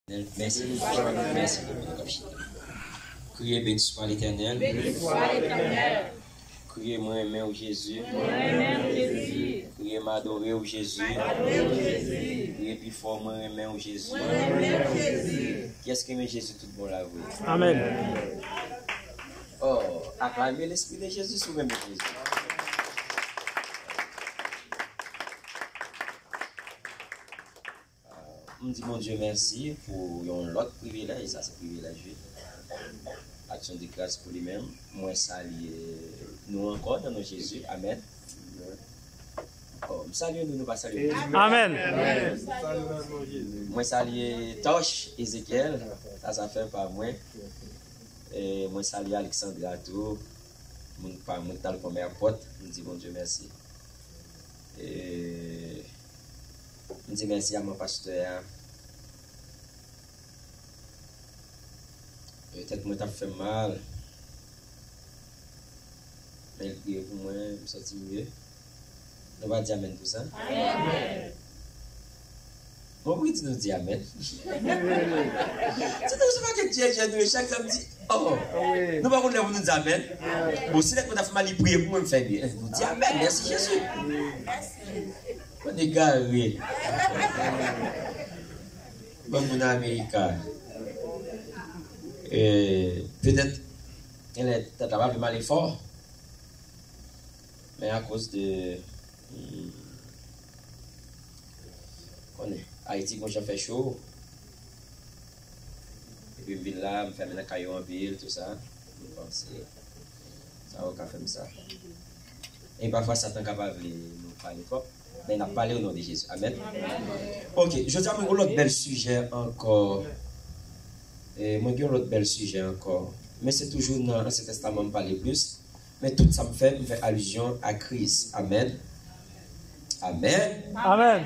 Merci. Merci. Criez béni soit l'Éternel. Criez moi aimer au Jésus. Criez m'adorer au Jésus. Criez plus fort moi aimer au Jésus. Qui est-ce qui aime Jésus tout bon là vous? Amen. Oh, acclamez l'Esprit de Jésus sur même Jésus. Je dis mon Dieu merci pour l'autre privilège, ça c'est privilégié. Action de grâce pour lui-même. Moi saluer nous encore dans nos Jésus. Amen. Oh, salut nous pas saluer. Amen. Moi saluer Tosh Ézéchiel, ça fait par moi. Et moi saluer Alexandre tout. Mon pas mon tal comme pote, je dis mon Dieu merci. Et je dis merci à mon pasteur. Peut-être moi t'as fait mal. Mais il prie pour moi, je me sens mieux. On va dire amen pour ça. Amen. Pourquoi tu nous dis amen? C'est pas que tu es chaque samedi. Oh, nous pas qu'on nous dit amen. Bon, si on a fait mal, il prie pour moi, me faire bien. Nous dit amen, merci Jésus. On est garé. Bon, mon américain. Peut-être qu'elle est capable mal et fort, mais à cause de Haïti, quand j'ai fait chaud, et puis je là, je me fais un caillou en ville, tout ça, je pense ça va faire ça. Et parfois, Satan est capable de nous parler fort, mais il a parlé au nom de Jésus. Amen. Ok, je dis à vous l'autre bel sujet encore. Et moi, j'ai un autre bel sujet encore. Mais c'est toujours dans l'Ancien Testament, je parle plus. Mais tout ça me fait allusion à Christ. Amen. Amen. Amen.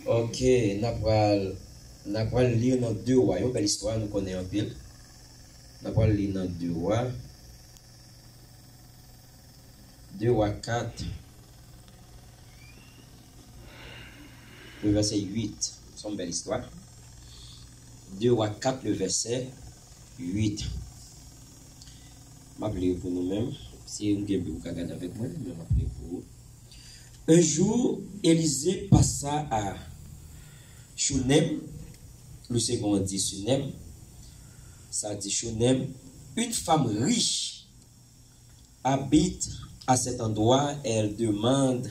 Ok, nous allons lire dans 2 Rois. Une belle histoire, nous connaissons un peu. Nous allons lire dans 2 Rois. 2 Rois 4. Le verset 8. C'est une belle histoire. 2 Rois 4, le verset 8. M'appelez pour nous-mêmes. Si vous avez regardé avec moi, je m'appelez pour vous. Un jour, Élisée passa à Shunem. Le second dit Shunem. Ça dit Shunem. Une femme riche habite à cet endroit. Elle demande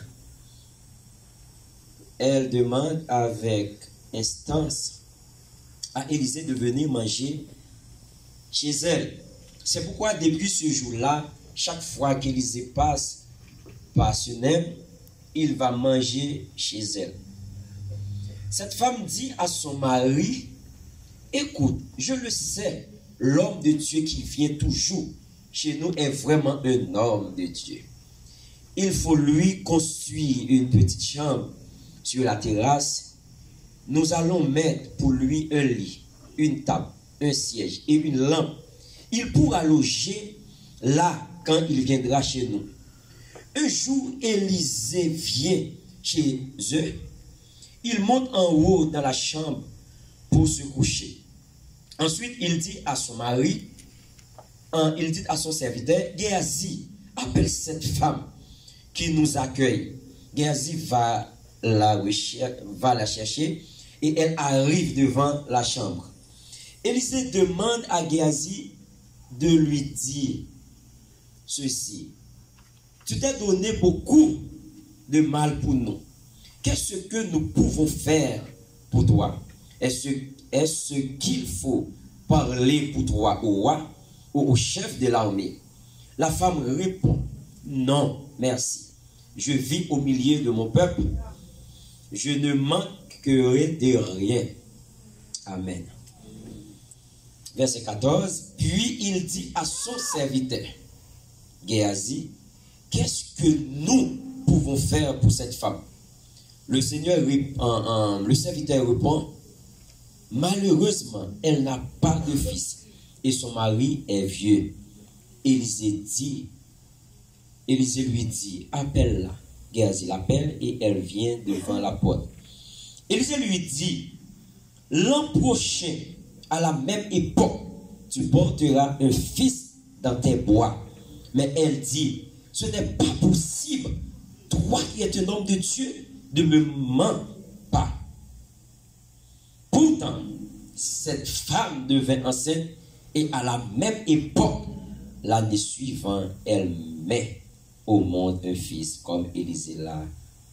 avec instance à Élisée de venir manger chez elle. C'est pourquoi depuis ce jour-là, chaque fois qu'Élisée passe par Shunem, il va manger chez elle. Cette femme dit à son mari, écoute, je le sais, l'homme de Dieu qui vient toujours chez nous est vraiment un homme de Dieu. Il faut lui construire une petite chambre sur la terrasse. Nous allons mettre pour lui un lit, une table, un siège et une lampe. Il pourra loger là quand il viendra chez nous. Un jour, Élisée vient chez eux. Il monte en haut dans la chambre pour se coucher. Ensuite, il dit à son mari, il dit à son serviteur, Géasi, appelle cette femme qui nous accueille. Géasi va la chercher et elle arrive devant la chambre. Élisée demande à Géasi de lui dire ceci. Tu t'es donné beaucoup de mal pour nous. Qu'est-ce que nous pouvons faire pour toi? Est-ce qu'il faut parler pour toi au roi ou au chef de l'armée? La femme répond, non, merci. Je vis au milieu de mon peuple. Je ne manquerai de rien. Amen. Verset 14. Puis il dit à son serviteur, Géasi, qu'est-ce que nous pouvons faire pour cette femme? Le serviteur répond, malheureusement, elle n'a pas de fils et son mari est vieux. Élisée lui dit, appelle-la. Géasi l'appelle et elle vient devant la porte. Élisée lui dit, l'an prochain, à la même époque, tu porteras un fils dans tes bois. Mais elle dit, ce n'est pas possible. Toi qui es un homme de Dieu, ne me mens pas. Pourtant, cette femme devint enceinte et à la même époque, l'année suivante, elle met au monde un fils comme Élisée l'a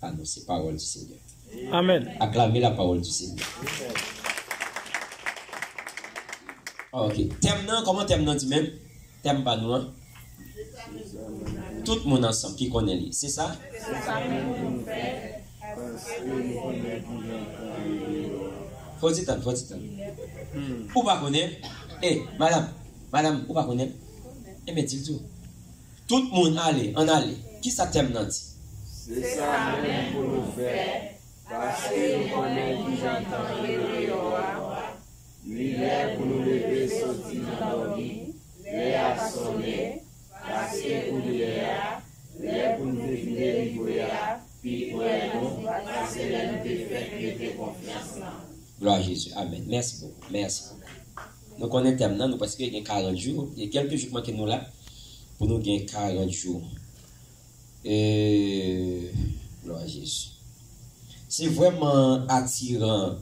annoncé. Parole du Seigneur. Amen. Acclamez la parole du Seigneur. Ok. Thème non, comment thème non dit même? Thème pas nous. Tout le monde ensemble qui connaît lui. C'est ça? Faut dire tant, faut dire tant. Ou pas connaître? Eh, madame, ou pas connaître? Eh, mais dis tout. Tout le monde allez, on allez. Qui ça thème non dit? C'est ça même pour nous faire. Parce que nous connaissons qui j'entends il est pour nous lever, sortir dans la vie, les a sonné, passer pour les pour nous définir, puis pour nous, passer les défaites qui étaient confiance. Gloire à Jésus. Amen. Merci beaucoup. Merci. Nous connaissons maintenant, nous parce qu'il y a 40 jours, il y a quelques jours que nous là, pour nous gagner 40 jours. Gloire à Jésus. C'est vraiment attirant.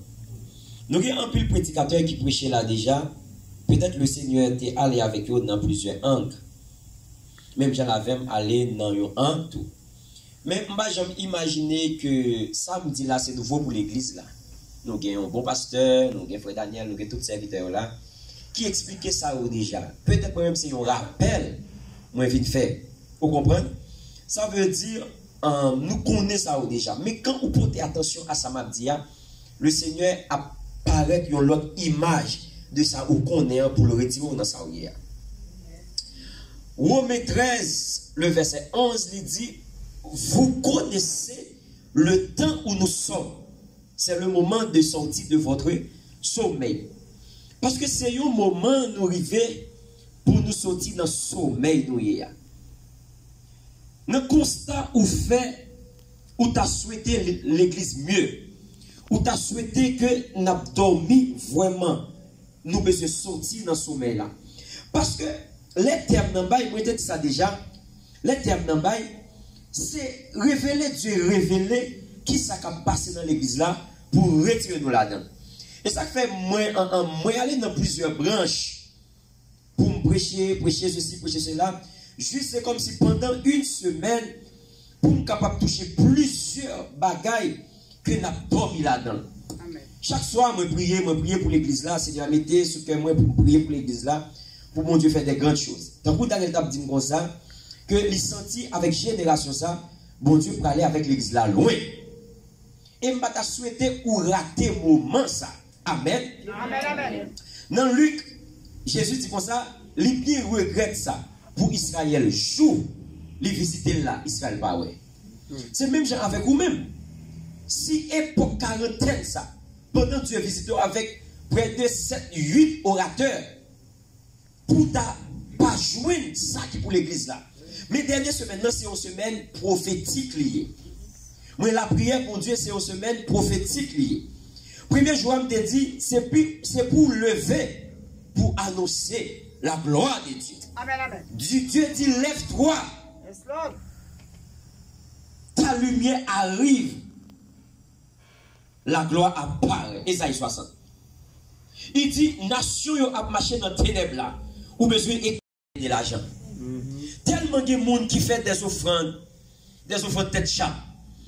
Nous avons un peu de prédicateurs qui prêchaient là déjà. Peut-être le Seigneur était allé avec eux dans plusieurs angles. Même j'en avais allé dans un angle tout. Mais moi, j'ai imaginé que samedi là, c'est nouveau pour l'église là. Nous avons un bon pasteur, nous avons frère Daniel, nous avons tous ces serviteurs là, qui expliquaient ça déjà. Peut-être même si on rappelle, moi je viens de faire. Vous comprenez? Ça veut dire, nous connaissons ça déjà. Mais quand vous portez attention à ça, le Seigneur apparaît une autre image de ça vous connaissez pour le retirer dans sa vie. Romains 13, le verset 11, il dit, vous connaissez le temps où nous sommes. C'est le moment de sortir de votre sommeil. Parce que c'est un moment nous arriver pour nous sortir dans le sommeil. Le constat ou fait, où tu as souhaité l'église mieux, où tu as souhaité que nous avons dormi vraiment, nous besoin sortir dans le sommeil là. Parce que les termes d'ambaï, moi je dit ça déjà, les termes d'ambaï, c'est révéler Dieu, révéler qui ça qui a passé dans l'église là pour retirer nous là-dedans. Et ça fait moi aller dans plusieurs branches pour me prêcher ceci, prêcher cela. Juste c'est comme si pendant une semaine, pour me capable toucher plusieurs bagailles que n'a dormi là-dedans. Chaque soir, moi prier pour l'église là, Seigneur mettez ce que moi pour prier pour l'église là, pour mon Dieu faire des grandes choses. Tant que Daniel t'a dit comme ça, que il senti avec génération ça, bon Dieu pour aller avec l'église là loin. Et m'a t'a souhaité ou rater moment ça. Amen. Amen, amen. Dans Luc, Jésus dit comme ça, il bien regrette ça pour Israël jour, les visiter là, Israël pas ouais. C'est même genre avec vous-même. Si époque quarantaine ça, pendant Dieu visite avec près de 7-8 orateurs, pour ta pas jouer ça qui pour l'église là. Mais dernière semaine, c'est une semaine prophétique liée. Moi, la prière pour Dieu, c'est une semaine prophétique liée. Premier jour, je me dit, c'est pour lever, pour annoncer la gloire de Dieu. Amen, amen. Dieu dit, lève-toi. Yes, Lord. Ta lumière arrive. La gloire apparaît. Ésaïe 60. Il dit, nation yo a marché dans ténèbres là, ou besoin de l'argent. Tellement de monde qui fait des offrandes tête chat.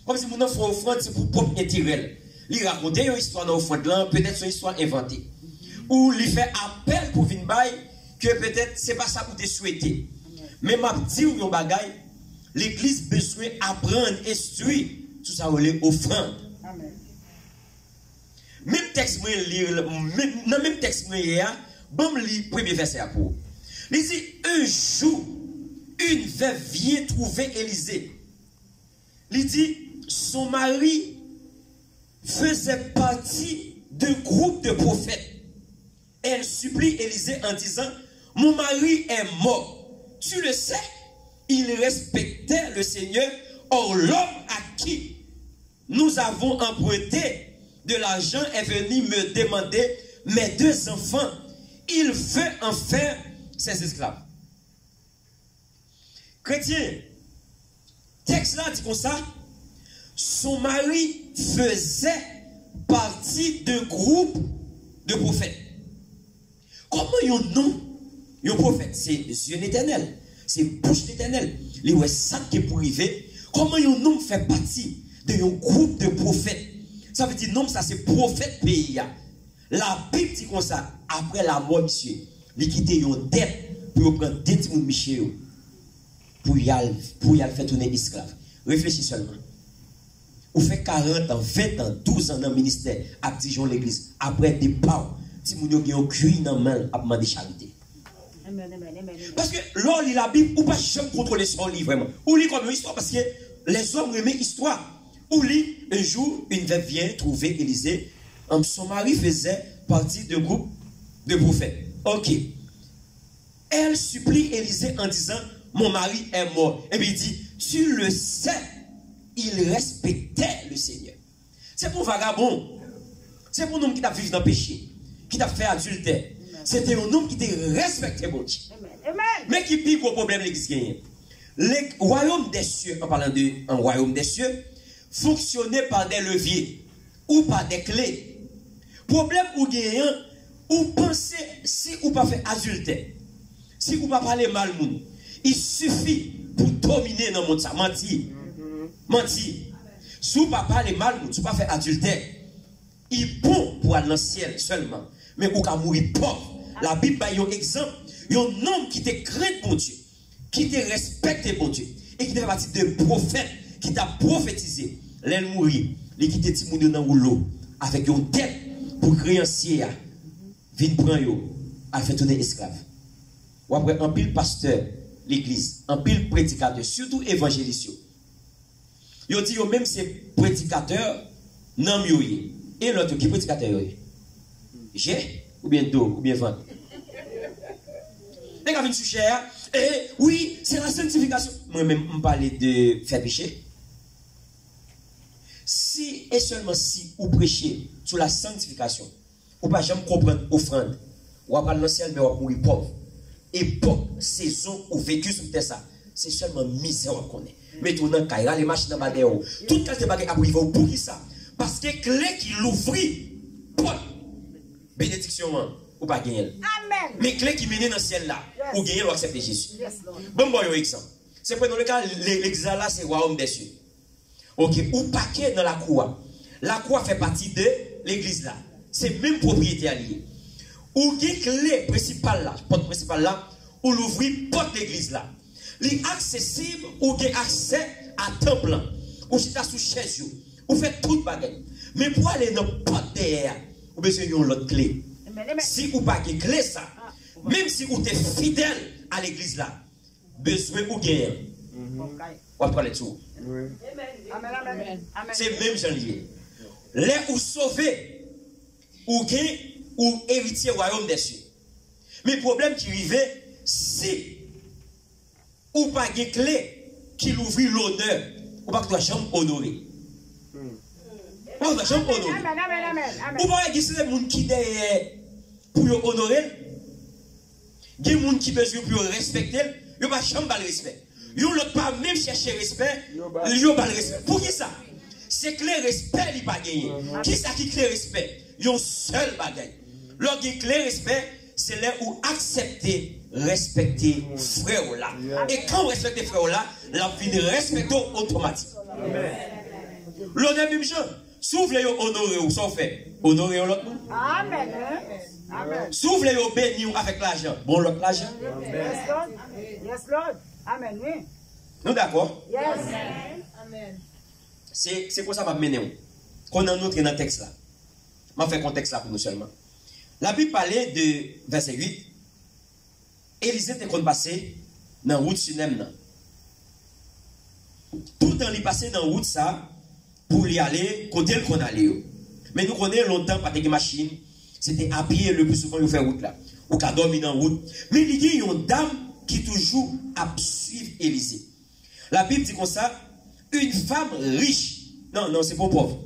Comme si mon offre offrande c'est pour propre intérêt. Il raconte une histoire dans offrande là, peut-être une histoire inventée. Ou il fait appel pour venir bail que peut-être c'est pas ça pour te souhaiter. Mais m'a dit ou yon bagay, l'église besoin apprendre, instruire tout ça relève offrande. Amen. Même texte moi lire dans même texte moi hier, bon lit premier verset pour. Il dit un jour une veuve vient trouver Élisée. Il dit son mari faisait partie d'un groupe de prophètes. Elle supplie Élisée en disant mon mari est mort. Tu le sais, il respectait le Seigneur. Or l'homme à qui nous avons emprunté de l'argent est venu me demander mes 2 enfants. Il veut en faire ses esclaves. Chrétien, texte là dit comme ça, son mari faisait partie d'un groupe de prophètes. Comment yon nom, yon prophète, c'est yeux l'éternel, c'est bouche l'éternel, les ouais ça qui est pour arriver. Comment yon nom fait partie d'un groupe de prophètes? Ça veut dire nom ça c'est prophète pays. La Bible dit comme ça, après la mort monsieur, il quitte yon dette pour prendre 2 petits monsieur pour y aller faire tourner esclave. Réfléchis seulement. Ou fait 40 ans, 20 ans, 12 ans dans le ministère, à Dijon l'église, après départ, si vous avez un cuit dans la main, à demander charité. Parce que lors de la Bible, ou pas jamais contrôler son livre vraiment. Ou lit comme une histoire, parce que les hommes aiment histoire. Ou lit, un jour, une veuve vient trouver Élisée. Son mari faisait partie d'un groupe de prophètes. Ok. Elle supplie Élisée en disant, mon mari est mort. Et puis il dit, tu le sais, il respectait le Seigneur. C'est pour vagabond. C'est pour un homme qui t'a vécu dans le péché, qui t'a fait adultère. C'était un homme qui t'a respecté bon Dieu. Mais qui pique au problème l'église gagne. Le royaume des cieux, en parlant d'un royaume des cieux, fonctionnait par des leviers ou par des clés. Problème ou gagnant, ou pensez si ou pas fait adultère, si ou pas parler mal moun, il suffit pour dominer dans le monde ça, mentir. Mentir. Si ou pas parler mal moun, si ou pas fait adultère, il est bon pour aller dans le ciel seulement. Mais ou ka mourir pauvre. La Bible a un exemple. Il y a un homme qui te craint pour Dieu, qui te respecte pour Dieu, et qui fait partie de prophète, qui t'a prophétisé. L'aile mourir, il quitte Timoun dans l'eau, avec une tête pour créancier, vient prendre yo, à faire tourner esclave. Ou après, un pile pasteur, l'église, un pile prédicateur, surtout évangéliste. Yo dit, yo même ces prédicateurs, non mieux. Et l'autre qui est prédicateur, j'ai, ou bien d'eau, ou bien vent. Les gars viennent sur et oui, c'est la sanctification. Moi-même, je parlais de faire péché. Si et seulement si vous prêchez sur la sanctification, vous ne pouvez jamais comprendre l'offrande. Ou à parler dans le ciel, mais vous mourir pauvre. Époque, saison ou vécu sur ça, c'est seulement misère qu'on connaît. Mais tout dans le les machines dans le toute qualité de bagaille à arriver au bout de ça. Parce que clé qui l'ouvrit, bénédiction, ou pas gagner. Amen. Mais clé qui mène dans le ciel là, ou gagner ou accepter Jésus. Bon, bon, exemple. C'est pour dans le cas, l'église là, c'est le royaume des cieux. Ok, ou paquet dans la cour. La cour fait partie de l'église là. C'est même propriété alliée. Ou qui clé principale là, porte principale là, ou l'ouvrir porte l'église là. Les accessible ou qui accès à temps plein. Ou si tu as sous chaise, ou fait toute bagaille. Mais pour aller dans la porte derrière, ou besoin d'une autre clé. Si ou pas qui clé ça, même si vous êtes fidèle à l'église là, besoin ou gagner. On va parler de tout. C'est même janvier. Les ou sauver, ou gagner, ou héritier royaume des cieux. Mais le problème qui arrivait, c'est ou pas de clé qui l'ouvre l'honneur, ou pas que tu jamais honoré. Ou pas jamais honoré. Ou pas que c'est les gens qui derrière pour honorer, des gens qui besoin pour respecter, ils pas jamais le respect. Ils ne pas même chercher respect, ils n'ont pas le respect. Pour qui ça? C'est que le respect n'est pas gagné. Qui ça qui crée respect? Ils ont seul bagaille. Leur clé respect, c'est là où accepter, respecter frère là. Et quand vous respectez frère là, la vie de respecter automatique. L'honneur même gens, si vous voulez honorer ou sans faire, honorer l'autre. Amen. Amen. Si vous voulez bénir avec l'argent, bon l'autre l'argent. Yes, Lord. Yes, Lord. Amen. Oui. Nous d'accord? Yes. Amen. C'est pour ça que je vais mener. Qu'on a notre dans le texte là. Je vais faire contexte là pour nous seulement. La Bible parlait de verset 8. Élisée était passé dans la route Sunem. Tout le temps, il passait dans la route ça pour y aller côté qu'on allait. Mais nous connaissons longtemps pas de machine. C'était à pied le plus souvent il fait route là. Ou qu'à dormir dans la route. Mais il y a une dame qui toujours a suivre Élisée. La Bible dit comme ça, une femme riche. Non, c'est pas pauvre.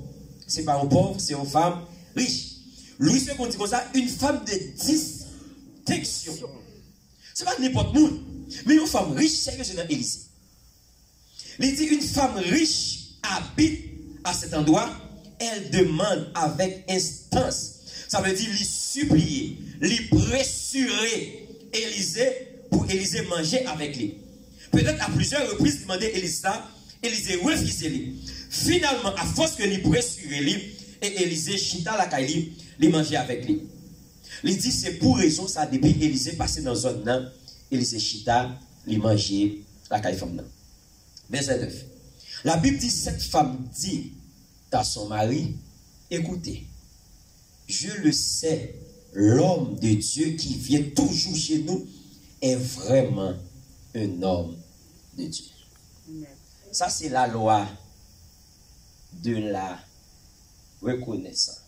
c'est pas un pauvre, c'est une femme riche. Louis II dit comme ça, une femme de distinction. C'est pas n'importe monde, mais une femme riche, c'est que c'est dans Élysée. Il dit une femme riche habite à cet endroit, elle demande avec instance. Ça veut dire lui supplier, lui pressurer Élysée pour Élysée manger avec lui. Peut-être à plusieurs reprises demander Élysée refusait lui. Finalement, à force que lui pressurer lui, et Élysée chita la caille, lui manger avec lui. Il dit c'est pour raison ça depuis Élysée passé dans zone nan, Élysée chita, lui manger la caille femme nan. Verset 9. La Bible dit cette femme dit à son mari, écoutez, je le sais, l'homme de Dieu qui vient toujours chez nous est vraiment un homme de Dieu. Ça, c'est la loi de la reconnaissance.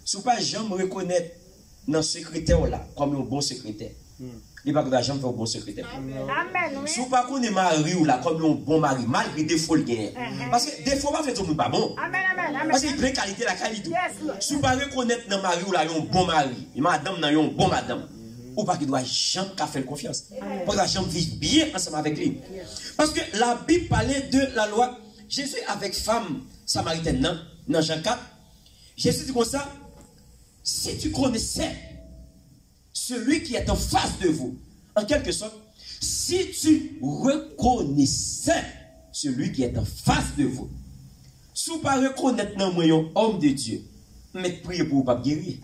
Si vous ne pouvez jamais reconnaître dans ce secrétaire là comme un bon secrétaire, il ne va pas jamais faire un bon secrétaire. Si vous ne pouvez pas mari ou là comme un bon mari, malgré des défauts, parce que des fois, pas fait tout pas bon. Parce qu'il y a plein de qualité la qualité. Si vous ne pouvez pas reconnaître dans mari ou là un bon mari, madame dans un bon madame, ou pas qu'il doit jamais faire confiance. Pour que jamais vivre bien ensemble avec lui. Parce que la Bible parlait de la loi. Jésus avec femme samaritaine dans Jean 4, Jésus dit comme ça, si tu connaissais celui qui est en face de vous, en quelque sorte, si tu reconnaissais celui qui est en face de vous, si vous ne pas reconnaître un homme de Dieu, mais prier pour vous pas guérir.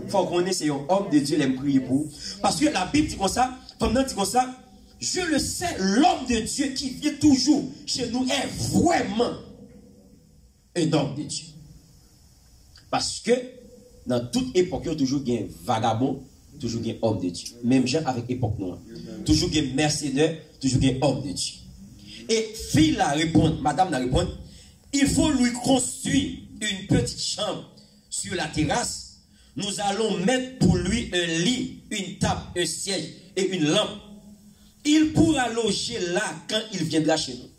Il faut qu'on ait c'est un homme de Dieu, l'aime prier pour. Parce que la Bible dit comme ça, pendant dit comme ça, je le sais, l'homme de Dieu qui vient toujours chez nous est vraiment un homme de Dieu. Parce que dans toute époque, il y a toujours un vagabond, toujours un homme de Dieu. Même gens avec époque noire. Toujours un mercenaire, toujours un homme de Dieu. Et fille la répond, madame la répond, il faut lui construire une petite chambre sur la terrasse. Nous allons mettre pour lui un lit, une table, un siège et une lampe. Il pourra loger là quand il viendra chez nous.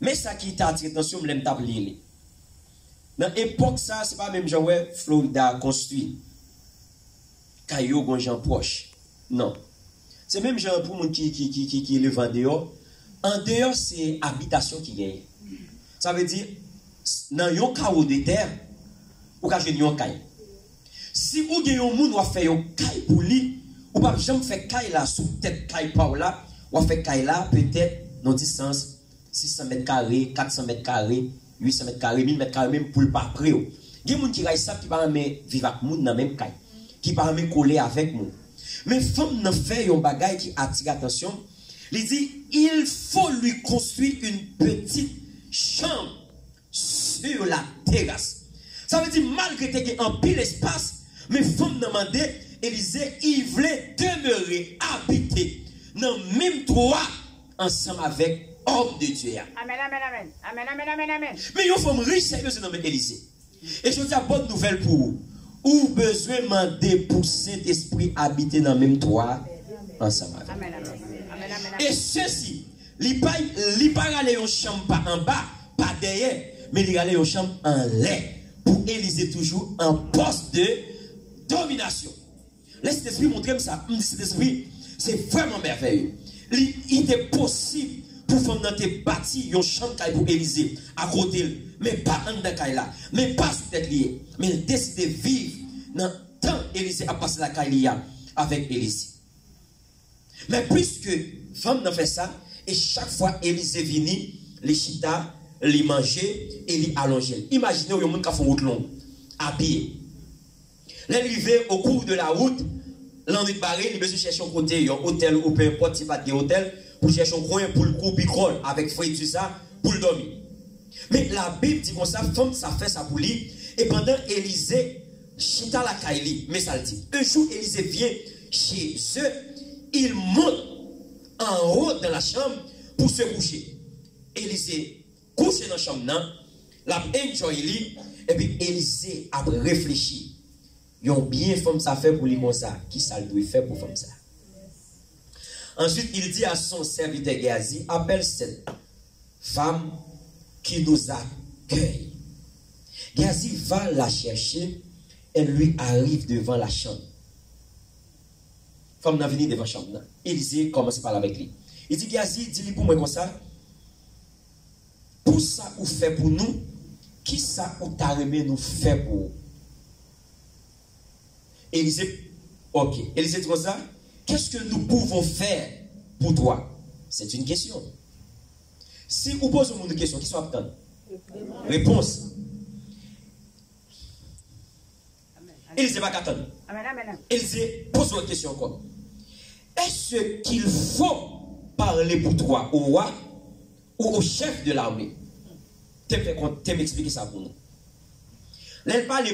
Mais ça qui t'a attiré attention, je l'aime tabler. Dans l'époque, ça, c'est pas même genre Florida construit. Caillou, gon proche. Non. C'est même genre pour moun qui le vend dehors. En dehors, c'est habitation qui gagne. Ça veut dire, dans yon carreau de terre, ou ka jwen yon caille. Si ou gen yon moun ou fait yon caille pour lui, ou pas jamais faire caille là sous tête caille par là, ou fait caille là peut-être dans distance 600 mètres carrés, 400 mètres carrés, 800 mètres carrés, 1000 mètres carrés même pour le pas près. Il y a des gens qui raillent ça qui pas même vivre avec moun dans même caille, qui pas même coller avec moun. Mais femme n'a fait yon bagay qui attire attention. Il dit il faut lui construire une petite chambre sur la terrasse. Ça veut dire malgré qu'il y ait un pile espace, mais femme n'a demandé, Élysée, il voulait demeurer, habiter dans le même toit ensemble avec homme de Dieu. Amen, amen, amen. Amen, amen, amen, amen. Mais une femme riche, c'est nommé Élysée. Et je dis une bonne nouvelle pour vous. Ou besoin de demander pour Saint-Esprit habiter dans le même toit ensemble avec. Amen, amen, amen, amen. Et ceci, il pas aller en chambre pas en bas, pas derrière, mais il aller en chambre en l'air pour Élysée toujours en poste de domination. Laisse cet esprit montrer ça. Cet esprit, c'est vraiment merveilleux. Il est possible pour faire dans tes bâtis une chambre pour Élysée à côté, mais pas en dedans là, mais pas sous tête liée, mais il décide de vivre dans temps Élysée à passer la caille avec Élysée. Mais puisque femme n'a fait ça, et chaque fois Élysée vient, les chita, les manger et les allonger. Imaginez où il y a des gens qui font route longue, habillés. L'arrivée au cours de la route, l'ennui de barré, il besoin chercher un côté, un hôtel ou peu importe si pas de hôtel, pour chercher un coin pour le coup picrole avec feuille tout ça, pour le dormir. Mais la Bible dit comme ça, femme ça fait ça pour lui, et pendant Élysée, chita la caille, mais ça le dit. Un jour, Élysée vient chez eux, il monte en haut dans la chambre pour se coucher. Élysée couche dans la chambre, la enjoy lui, et puis Élysée a réfléchi. Ils ont bien femme ça fait pour lui comme ça. Qui ça doit faire pour femme ça? Ensuite, il dit à son serviteur Géasi, appelle cette femme qui nous accueille. Géasi va la chercher, elle lui arrive devant la chambre. Femme n'a venu devant la chambre. Élisée commence à parler avec lui. Il dit, Géasi, dis-lui pour moi comme ça. Pour ça, ou fait pour nous, qui ça ou t'a remis nous fait pour nous? Élisée, ok. Élisée dit comme ça, qu'est-ce que nous pouvons faire pour toi? C'est une question. Si vous posez une question, qui soit attendre? Réponse. Élisée va attendre. Élisée pose une question encore. Est-ce qu'il faut parler pour toi au roi ou au chef de l'armée? Tu m'expliques ça pour nous. Elle parle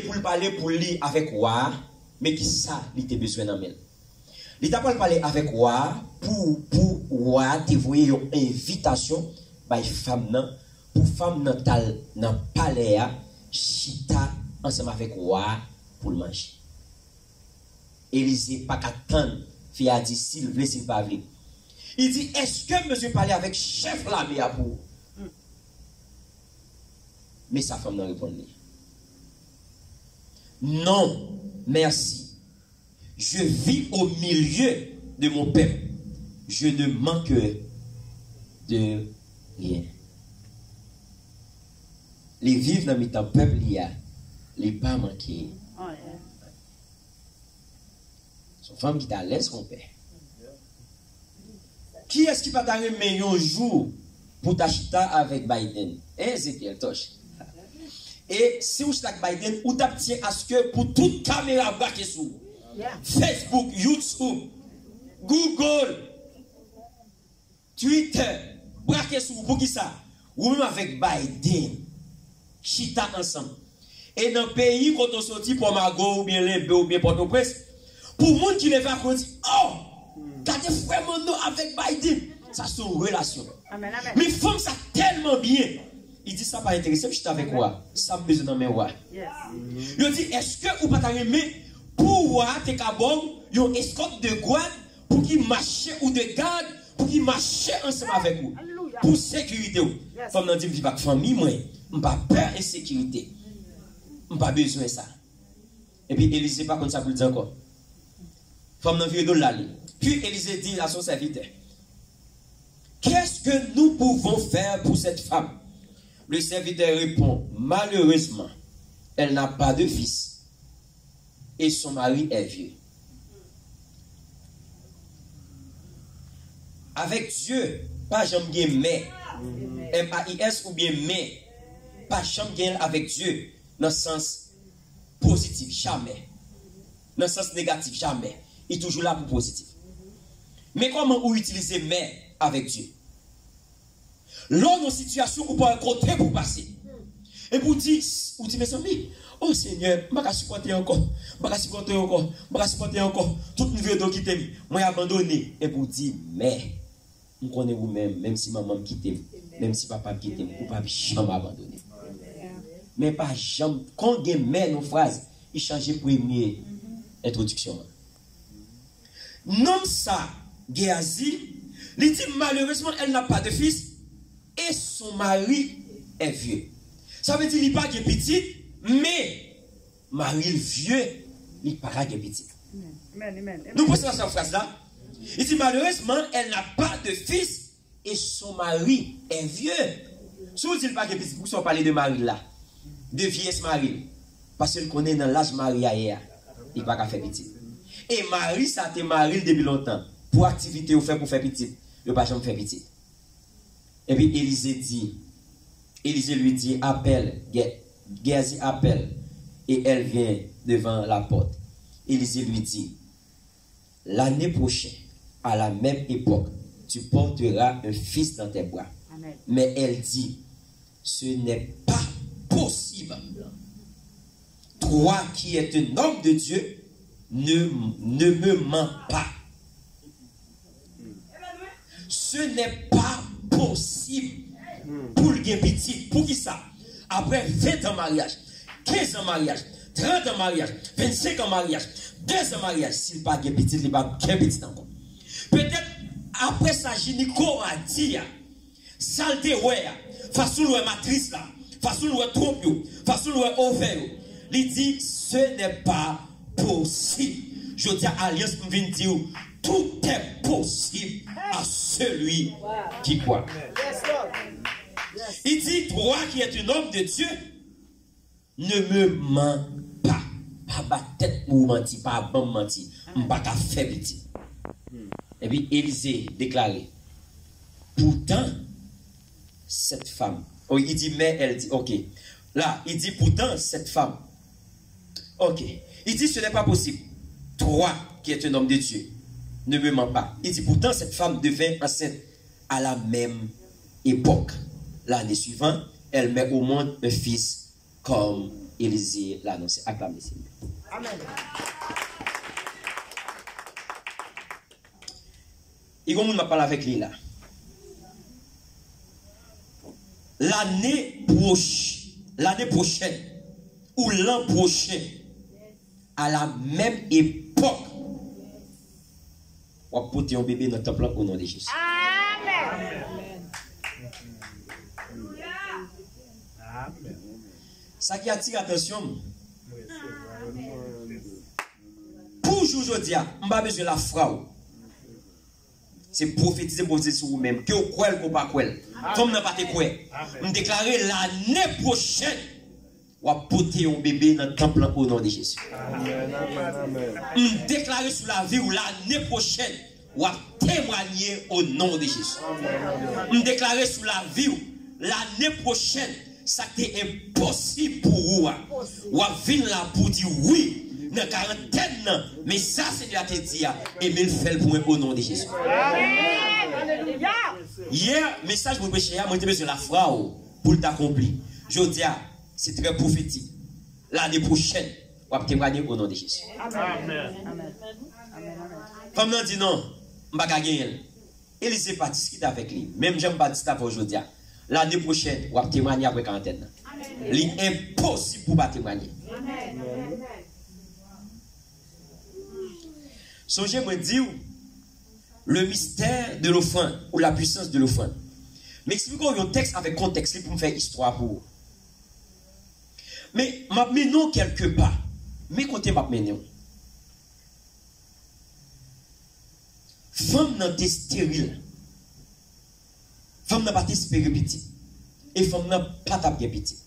pour lui avec roi, mais qui ça, il a besoin d'en mettre. Il t'a pas parlé avec roi pour roi te voyer une invitation par femme pour femme dans palais chita ensemble avec roi pour le manger. Élisée pas qu'attendre, fille a dit s'il veut s'il pas veut. Il dit est-ce que monsieur parler avec chef l'armée pour? Mais sa femme n'a répondu. Non, merci. Je vis au milieu de mon peuple. Je ne manque de rien. Les vivre dans mon peuple, il y a les pas manqués. Son femme qui est à l'aise, mon père. Qui est-ce qui va t'arriver un jour pour t'acheter avec Biden? Ezekiel Tosh. Et si vous êtes avec Biden, vous t'abtiez à ce que pour toute caméra braquée sur Facebook, YouTube, Google, Twitter, braqué sur pour qui ça? Ou même avec Biden, chita ensemble. Et dans le pays, quand on sortit pour Mago ou bien Lembe ou bien Port-au-Prince, pour le monde qui les va dit, oh, gardez vraiment nous avec Biden. Ça, c'est une relation. Amen, amen. Mais femme, ça tellement bien. Il dit, ça pas intéressé, je suis avec moi. Ça me besoin dans mes rois. Il dit, est-ce que vous pas aimer pour voir tes cabons, yon escorte de guard pour qu'il marche ou de garde pour qu'il marche ensemble avec vous. Pour sécurité. Femme n'a dit, je ne pas famille, moi. Je n'ai pas peur et sécurité. Je n'ai pas besoin de ça. Et puis Élisée pas comme ça pour le dire encore. Femme n'a vu de l'aller. Puis Élisée dit à son serviteur, qu'est-ce que nous pouvons faire pour cette femme? Le serviteur répond, malheureusement, elle n'a pas de fils et son mari est vieux. Avec Dieu, pas jamais mais, M-A-I-S ou bien mais, pas jamais avec Dieu, dans le sens positif, jamais. Dans le sens négatif, jamais. Il est toujours là pour positif. Mais comment vous utilisez mais avec Dieu? L'on a une situation où on peut rencontrer pour passer. Et pour dire, mes amis, oh Seigneur, je ne vais pas supporter encore. Je ne vais pas supporter encore. Je ne vais pas supporter encore. Toute une vidéo qui t'aime, moi j'ai abandonné. Et pour dire, mais, vous connaissez vous-même, même si maman me quitte, même si papa me quitte, vous ne pouvez pas jamais abandonner. Mais pas jamais. Quand vous avez nos phrases, il change pour première introduction. Non, ça, Géasi, il dit malheureusement, elle n'a pas de fils. Et son mari est vieux. Ça veut dire qu'il n'est pas petit, mais mari vieux, il n'est pas petit. Nous pensons à cette phrase-là. Il dit malheureusement, elle n'a pas de fils et son mari est vieux. Si vous dites pas que petit, pourquoi on parle de mari là? De vieillesse mari. Parce qu'il connaît dans l'âge mari ailleurs. Il n'est pas faire petit. Et mari, ça a été marié depuis longtemps. Pour activité ou fait pour faire petit. Il ne pas jamais faire petit. Et puis Élisée lui dit, appelle, Géasi appelle, et elle vient devant la porte. Élisée lui dit, l'année prochaine, à la même époque, tu porteras un fils dans tes bras. Amen. Mais elle dit, ce n'est pas possible. Toi qui es un homme de Dieu, ne me mens pas. Ce n'est pas possible pour le petit. Pour qui ça? Après 20 ans de mariage, 15 ans de mariage, 30 ans de mariage, 25 ans de mariage, 2 ans de mariage, s'il pas de petit, il pas de petit encore. Peut-être après ça, gynéco a dit, saleté ouais, façon ouais matrice là, façon nous trompe, façon nous offert. Il dit, ce n'est pas possible. Je dis à Alliance pour venir dire, tout est possible à celui qui croit. Il dit, toi qui es un homme de Dieu, ne me mens pas. Pas ma tête pour mentir, pas bon mentir. Pas qu'à faire petit. Et puis Élisée déclaré, pourtant, cette femme, oh, il dit, mais elle dit, ok. Là, il dit, pourtant, cette femme, ok. Il dit, ce n'est pas possible. Toi, qui es un homme de Dieu, ne me mens pas. Il dit, pourtant, cette femme devint enceinte à la même époque. L'année suivante, elle met au monde un fils comme Élisée l'a annoncé. Acclamez, Seigneur. Amen. Il y a un monde qui parle avec lui là. L'année prochaine, ou l'an prochain, à la même époque, on va porter un bébé dans le temple au nom de Jésus. Amen. Ça qui attire l'attention. Pour aujourd'hui, on n'a pas besoin de la foi. C'est prophétiser sur vous-même. Que vous croyez ou pas croyez. Comme vous n'avez pas croyez. On déclare l'année prochaine, on va porter un bébé dans le temple au nom de Jésus. On déclare sur la vie ou l'année prochaine, on va témoigner au nom de Jésus. On déclare sur la vie ou l'année prochaine, ça est impossible pour vous. Ou à venir là pour dire oui, dans la quarantaine, mais ça c'est de la tête et mais il fait le point au nom de Jésus. Hier, message pour pécher, moi je sur la foi pour t'accomplir. Je dis, c'est très prophétique. L'année prochaine, on va témoigner au nom de Jésus. Amen. Comme nous dit non, je ne vais pas gagner. Élisée pas discuter avec lui. Même je ne vais pas discuter avec aujourd'hui. L'année prochaine, on va témoigner après quarantaine. C'est impossible pour ne pas témoigner. Songez-moi dire le mystère de l'offrande ou la puissance de l'offrande. Mais expliquons un texte avec contexte pour me faire histoire pour vous. Mais maintenant quelque part. Mais côté maintenant. Femme n'a pas stérile. Femme n'a pas espéré petit. Et femme n'a pas tapé petit.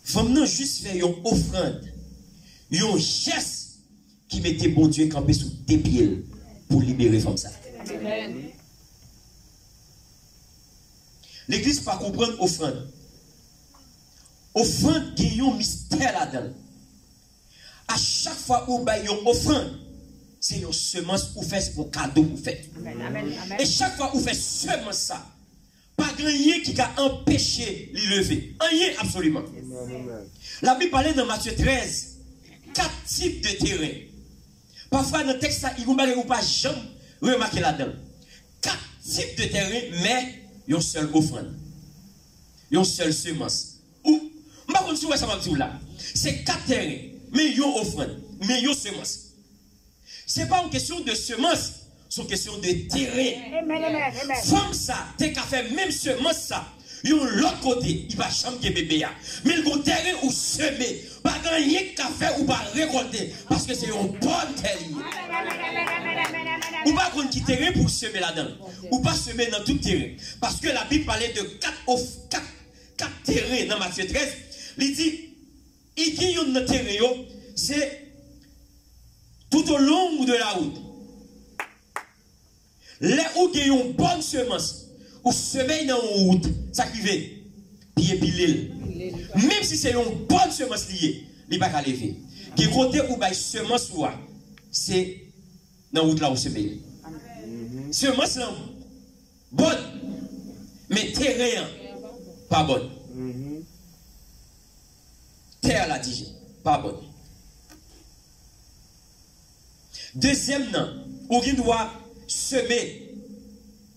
Femme n'a juste fait une offrande. Un geste qui mettait bon Dieu campé sous tes pieds pour libérer femme ça. L'église pas comprendre offrande. Offrande qui a un mystère là-dedans. À chaque fois où vous avez une offrande, c'est une semence ou fait un cadeau ou fait. Et chaque fois où vous faites seulement ça, pas rien qui a empêché de lever. Rien absolument. La Bible parlait dans Matthieu 13, 4 types de terrain. Parfois dans le texte, il ne pas jamais remarquer là-dedans. 4 types de terrain, mais une seule offrande. Une seule semence. Ou, je ne sais pas si ça va dire là. C'est 4 terrains, mais une offrande, mais une semence. Ce n'est pas une question de semence, c'est une question de terrain. Femme ça, t'es qu'à faire même semence ça. Yon l'autre côté, il va jamais bébé. Mais le terrain ou semer, pas rien qu'à faire ou pas récolter. Parce que c'est une bonne terre. Ou pas qu'on quitte terrain pour semer là-dedans. Ou pas semer dans tout terrain. Parce que la Bible parlait de 4 terrains dans Matthieu 13. Il dit, il y a un terrain, c'est tout au long de la route. Là où il y a une bonne semence. Ou semer dans une route, ça qui fait, pied pilé. Même si c'est une bonne semence liée, il ne va pas lever. Qui côté où il semence, c'est dans la route là où semer. Semence là, bonne, mais terrain, pas bonne. Terre la dit, pas bonne. Deuxième, où il doit semer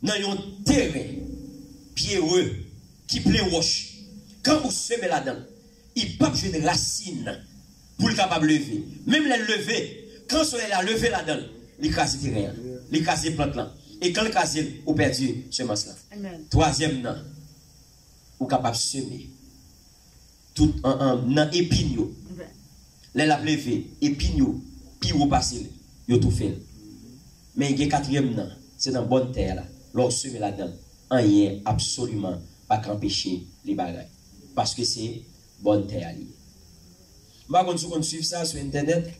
dans un terrain pierreux qui plein roche. Quand vous semez là-dedans, il ne peut pas jouer de racines pour le capable de lever. Même les lever, quand le soleil a levé là-dedans, il casse le terrain, il casse les plantes là. Et quand le casse, vous perdez semence là. Troisième, vous êtes capable de semer tout en épinyo. Les la levé, épinyo, puis ou passer, yo tout fait. Mais il y a quatrième nan, c'est dans bonne terre là. Lorsque semer là-dedans, rien absolument pas qu'empêcher les bagages. Parce que c'est bonne terre liée. Bah quand on suit ça sur internet,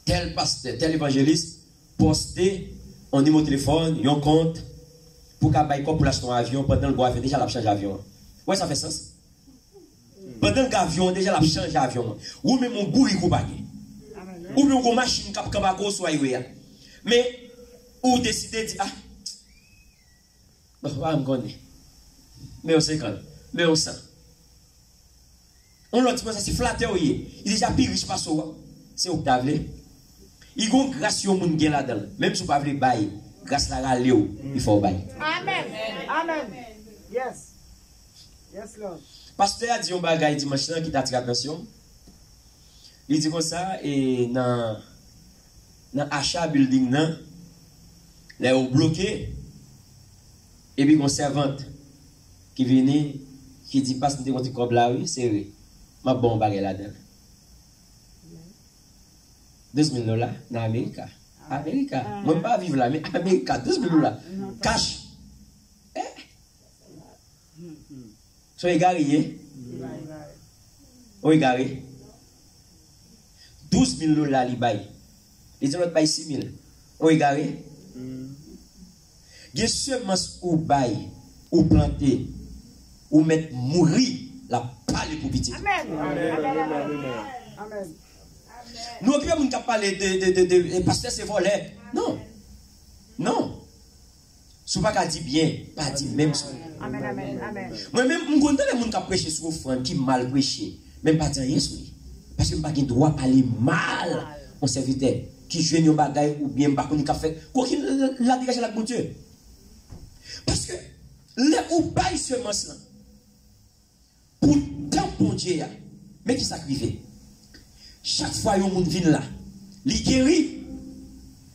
tel pasteur, tel évangéliste posté on numéro téléphone, un compte pour qu'à bailler pour acheter un avion pendant le avion déjà l'a changé avion. Ouais, ça fait sens. Pendant l'avion déjà l'a changé avion. Ou même mon bourri ko bagay. Ou même une machine cap kabako soit mais ou décider de ah bah me connaît. Mais on sait quand, mais on sent. On l'autre pense c'est flatteur il déjà plus riche pas so. C'est Octave. Il y a une grâce au monde là-dedans. Même si vous ne pouvez pas bailler, grâce à la Léo, il faut bailler. Amen. Amen. Yes. Yes, Lord. Pasteur a dit un bagage dimanche qui t'attire l'attention. Il dit comme ça, et dans l'achat building, là où bloqué, et puis une servante qui vient, qui dit, passe nous te comme là, oui, c'est vrai. Ma bon bagage là-dedans. $2,000 dans l'Amérique. Amérique. Moi, je ne pas vivre là, mais Amérique, $2,000. Cash. Soyez égaré. Soyez égaré. $12,000 li bail. Les autres bail 6,000. Soyez égaré. Il y a semences ou bail, ou planter, ou mettre mourir la palle pour petit. Amen. Amen. Nous, on ne peut pas parler de pasteur, c'est volé. Non. Non. Si vous ne pas dire bien, pas dire même ça. Amen, amen, amen. Moi-même, je connais les gens qui prêchent sur offrande, qui mal prêché. Même pas dire rien sur lui. Parce que je n'ai pas le droit de parler mal au serviteur. Qui joue un bagage ou bien pas qu'on fait. Quoi qu'il l'a dégagé la bon Dieu. Parce que les ou bail semence là. Pour tant bon Dieu, mais qui s'active. Chaque fois que vous vient là, les guérit,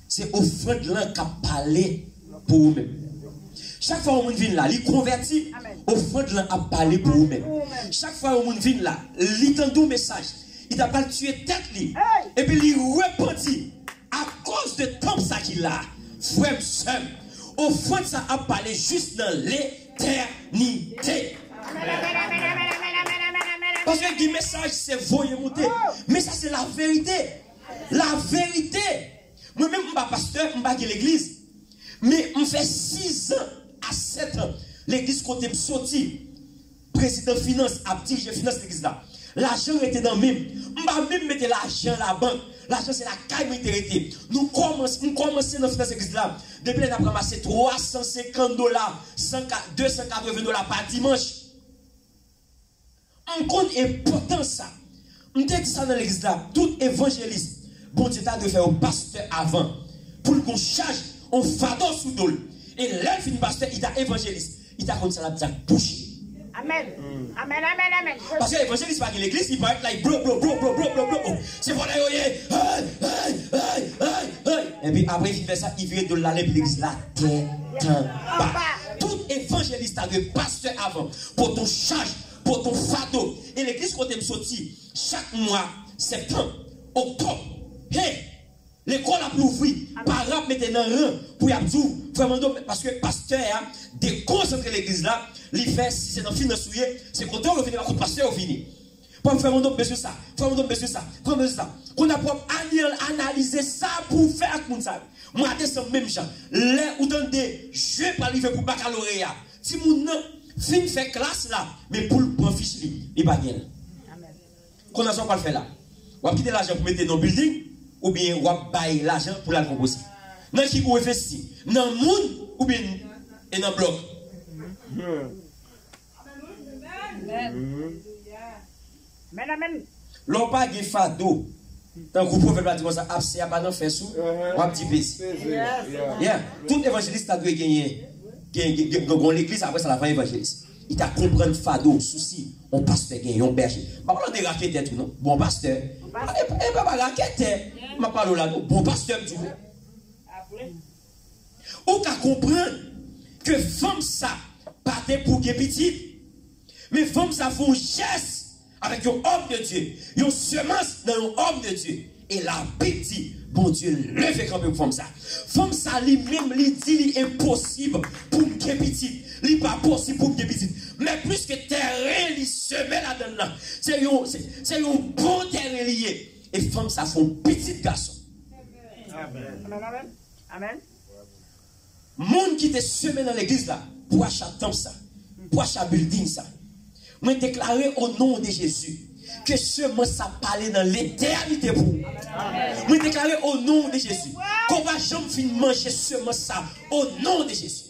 c'est offrande là qui a parlé pour vous-même. Chaque fois que vous vient là, les convertit, offrande là a parlé pour vous-même. Chaque fois que vous vient là, il tend un message, il t'a pas tué tête li, et puis il repentit à cause de temps ça qu'il a, frère seul, offrande ça a parlé juste dans l'éternité. Parce que le message, c'est voyer monter. Mais ça, c'est la vérité. La vérité. Moi-même, je ne suis pas pasteur, je ne suis pas de l'église. Mais je fais 6 ans à 7 ans. L'église, quand je suis sorti, président finance, à petit, je finance l'église là. L'argent était dans le même. Je ne même mettre l'argent à la banque. L'argent, c'est la caille m'intéressée. Nous commençons dans finance l'église là. Depuis, nous avons ramassé $350, $280 par dimanche. On compte important ça. On dit ça dans l'église là. Tout évangéliste, bon Dieu t'a de faire un pasteur avant. Pour qu'on charge, on fardeau sous dol. Et là, il pasteur, il t'a évangéliste. Il t'a comme ça la petite bouche. Amen. Amen, amen, amen. Parce que l'évangéliste, pas que l'église, il va être là, blo. C'est pour et puis après, il fait ça, il vient de l'aller pour l'église là. Tout évangéliste a de pasteur avant. Pour ton charge. Pour ton fardeau. Et l'église quand elle sorti chaque mois, septembre, octobre, hey, l'école a pu ouvrir. Parents mettez dans le rang pour y avoir vraiment parce que le pasteur a déconcentré l'église là, il fait si c'est dans le finance, c'est quand on revient à le pasteur revient. Pour faire mon nom besoin ça, faire mon nom besoin ça, faire besoin ça. Qu'on a pour analyser ça pour faire comme ça. Moi, c'est même genre. Là où dans des jeux pour arriver pour baccalauréat. Si mon fin fait classe là, mais pour le prendre fiche, il va bien. Qu'on a ça pas le faire là. On va quitter l'argent pour mettre dans le building, ou bien on va bailler l'argent pour la composer. Dans qui vous investir, dans le monde, ou bien dans le bloc. Amen. L'on pas de fado. Dans le groupe prophète dit comme ça, c'est à pas dans faire sous, on va petit pèse. Tout évangéliste a dû gagner l'église après ça la fin évangéliste. Il t'a comprendre fado souci, on pasteur gagne, on berger. Pas parler de raquette tout non. Bon pasteur. Et pas raquette. M'a parle là bon pasteur tu veux. On qu'à comprendre que femme ça partait pour que petit. Mais femme ça font geste avec un homme de Dieu, une semence dans un homme de Dieu. Et la Bible dit, bon Dieu, levez camper pour femme ça. Femme ça, lui-même, lui dit, il est impossible pour me faire petit. Il n'est pas possible pour me faire petit. Mais plus que terrain, il se met là-dedans. C'est un bon terrain lié. Et femme ça, son petit garçon. Amen. Amen. Amen. Monde qui te semé dans l'église là, pour acheter temple ça, pour acheter building ça. Moi déclarer au nom de Jésus que ce mot ça parle dans l'éternité pour vous. Moi déclarer au nom de Jésus qu'on va jamais finir manger ce mot ça au nom de Jésus.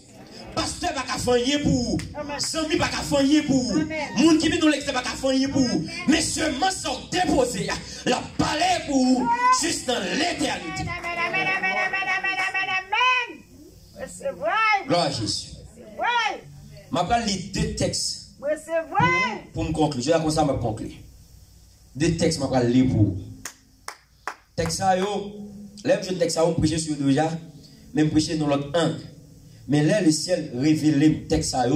Pasteur pas qu'à faire pour vous. Zami pas qu'à faire pour vous. Monde qui vient dans l'église pas qu'à faire pour vous. Mais ce mot ça déposé la parler pour vous juste dans l'éternité. C'est vrai. Gloire à Jésus. C'est vrai. Je vais lire deux textes. C'est vrai. Pour me conclure. Je vais comme ça me conclure. Deux textes, je vais lire pour vous. Texte ça, là, je texte ça, on prêche sur déjà, même prêcher dans l'autre angle. Mais là, le ciel révèle le texte ça,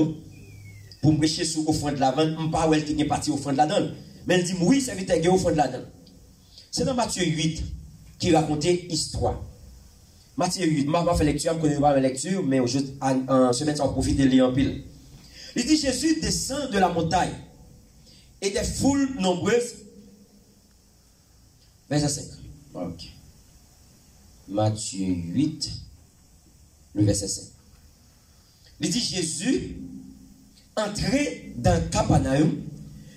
pour me prêcher sur offrande de la vente. Je ne sais pas où elle est partie offrande de la donne. Mais elle dit, oui, ça veut dire offrande de la donne. C'est dans Matthieu 8 qui racontait histoire. Matthieu 8, je ne vais pas faire lecture, je ne connais pas ma lecture, mais en semaine, ça va profiter de lire en pile. Il dit, Jésus descend de la montagne et des foules nombreuses. Verset 5. Ok. Matthieu 8, le verset 5. Il dit, Jésus entrait dans Capernaum.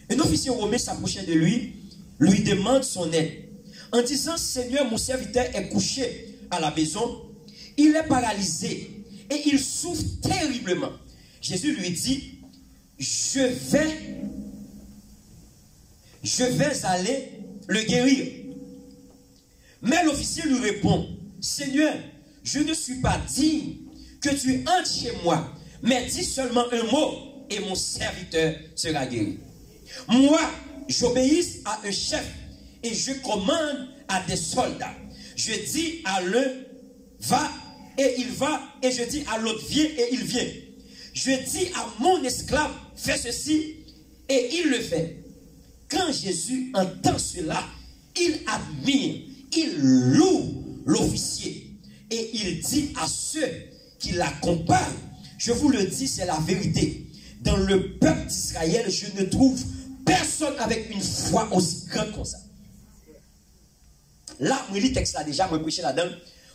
Un officier romain s'approchait de lui demande son aide. En disant, Seigneur, mon serviteur est couché à la maison, il est paralysé et il souffre terriblement. Jésus lui dit, je vais aller le guérir. Mais l'officier lui répond, Seigneur, je ne suis pas digne que tu entres chez moi, mais dis seulement un mot et mon serviteur sera guéri. Moi, j'obéis à un chef et je commande à des soldats. Je dis à l'un, va, et il va, et je dis à l'autre, viens, et il vient. Je dis à mon esclave, fais ceci, et il le fait. Quand Jésus entend cela, il admire, il loue l'officier, et il dit à ceux qui l'accompagnent, je vous le dis, c'est la vérité. Dans le peuple d'Israël, je ne trouve personne avec une foi aussi grande que ça. Là, je lis le texte là déjà, je prêche là-dedans,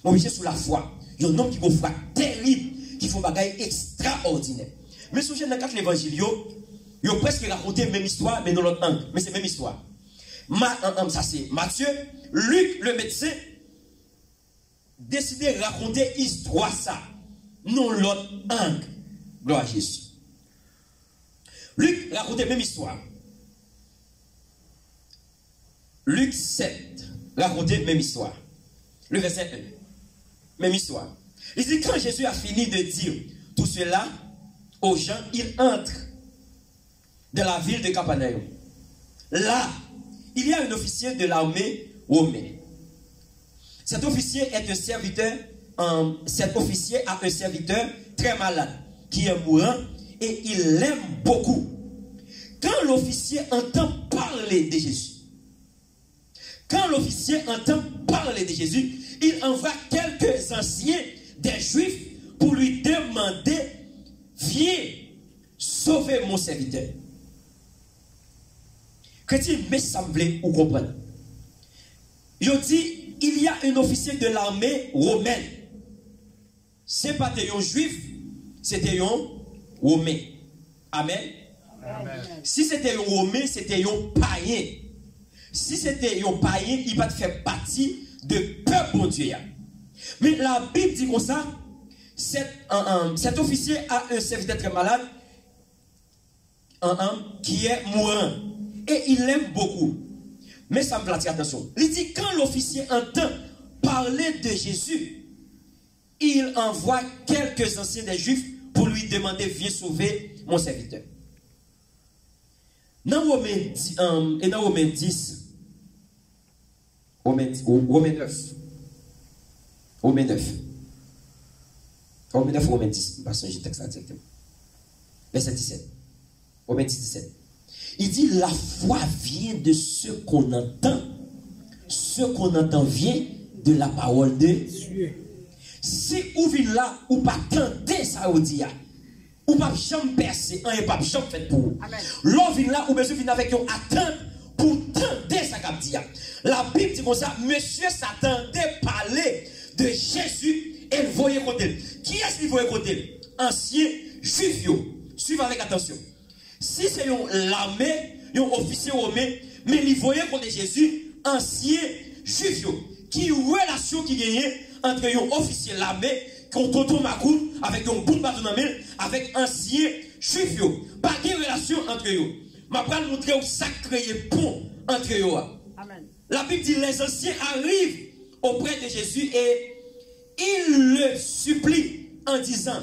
je prêche sur la foi. Il y a un homme qui a une foi terrible, qui font des choses extraordinaires. Mais si vous dans 4 évangiles, ils ont presque raconté la même histoire, mais dans l'autre angle. Mais c'est la même histoire. Ça c'est Matthieu, Luc, le médecin, décidé de raconter l'histoire ça, non l'autre angle. Gloire à Jésus. Luc racontait la même histoire. Luc 7 racontait la même histoire. Le verset 1. Même histoire. Il dit, quand Jésus a fini de dire tout cela aux gens, il entre dans la ville de Capernaum. Là, il y a un officier de l'armée romaine. Cet officier est un serviteur, cet officier a un serviteur très malade, qui est mourant, et il l'aime beaucoup. Quand l'officier entend parler de Jésus, il envoie quelques anciens des Juifs pour lui demander, viens sauver mon serviteur. Chrétien, mais semblait ou comprendre. Il dit, il y a un officier de l'armée romaine. Ce n'est pas un juif, c'était un romain. Amen. Amen. Si c'était un romain, c'était un païen. Si c'était un païen, il va faire partie de peuple bon Dieu. Mais la Bible dit comme ça, cet officier a un serviteur très malade qui est mourant. Et il l'aime beaucoup. Mais ça me plaît, attention. Il dit, quand l'officier entend parler de Jésus, il envoie quelques anciens des Juifs pour lui demander, viens sauver mon serviteur. Dans Romains 10, Romains 9, Romains 9, Romains 10, parce que j'ai texte directement. Verset 17. Romains 10, 17. Il dit la foi vient de ce qu'on entend. Ce qu'on entend vient de la parole de Dieu. Si vous venez là, ou pas tenter ça au dia, ou pas jamais percer, et pas jamais fait pour vous. L'on vient là, ou besoin venir avec une attente pour tenter ça qu'a dit. La Bible dit comme ça, monsieur s'attendait parler de Jésus et le voyait côté. Qui est-ce qu'il voyait côté? Ancien juif. Suivez avec attention. Si c'est l'armée, un officier romain, mais il voyait côté Jésus, ancien juif. Qui relation qui gagnait entre un officier l'armée, contre Tonton Macoun, avec un bout de bâton dans la main, avec ancien juif. Pas de relation entre eux. Je vais vous montrer où ça crée pont entre eux. Amen. La Bible dit les anciens arrivent auprès de Jésus et ils le supplient en disant,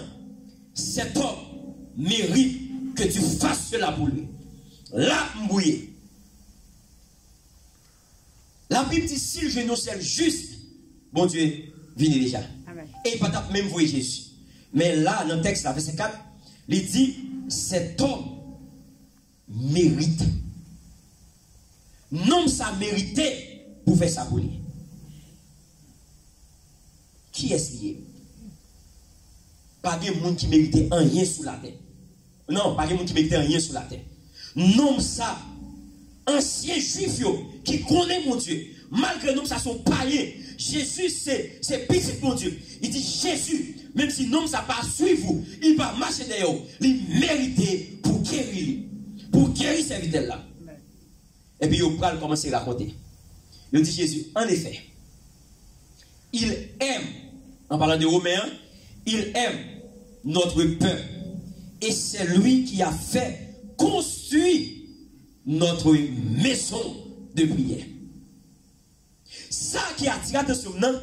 cet homme mérite que tu fasses cela pour lui. Là, mbouillé. La Bible dit, si le génocide juste, bon Dieu, venez déjà. Amen. Et il pas même voir Jésus. Mais là, dans le texte, là, verset 4, il dit, cet homme mérite. Non, ça méritait pour faire ça pour lui. Qui est-ce lié? Pas de monde qui méritait rien sous la terre. Non, pas de monde qui méritait rien sous la terre. Non, ça, ancien juif qui connaît mon Dieu, malgré nous, ça sont païens. Jésus, c'est petit mon Dieu. Il dit Jésus, même si non, ça pas suivre vous, il va marcher derrière vous. Il méritait pour guérir. Pour guérir cette vitesse-là. Et puis, il va commencer à raconter. Il dit Jésus, en effet, il aime, en parlant de Romains, il aime notre peuple. Et c'est lui qui a fait construire notre maison de prière. Ça qui attire l'attention, non,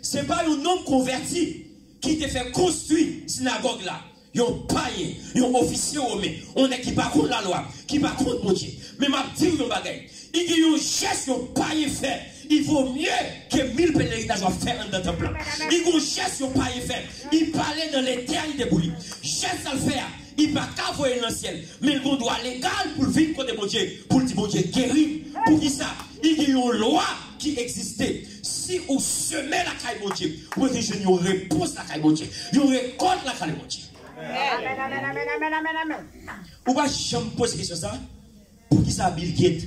ce n'est pas un homme converti qui te fait construire synagogue là. Il y a un païen, il y a un officier romain, on est qui par contre la loi, qui par contre mon Dieu. Mais ma dit un bagage, il y a un geste, un païen fait. Il vaut mieux que 1000 pèlerinages à faire dans le temple. Il y a un geste, un païen fait. Il parlait dans l'éternité pour lui. Geste à le faire. Il va pas voyer dans le ciel. Mais il doit légal pour vivre côté mon Dieu. Pour dire mon Dieu guéri. Pour qui ça? Il y a une loi qui existait. Si vous semez la caille mon Dieu, vous avez une réponse la caille mon Dieu. Vous récolte la caille mon Dieu. Amen, amen, amen, amen, amen, amen. Vous ne pouvez jamais poser question ça. Pour qui ça Bill Gates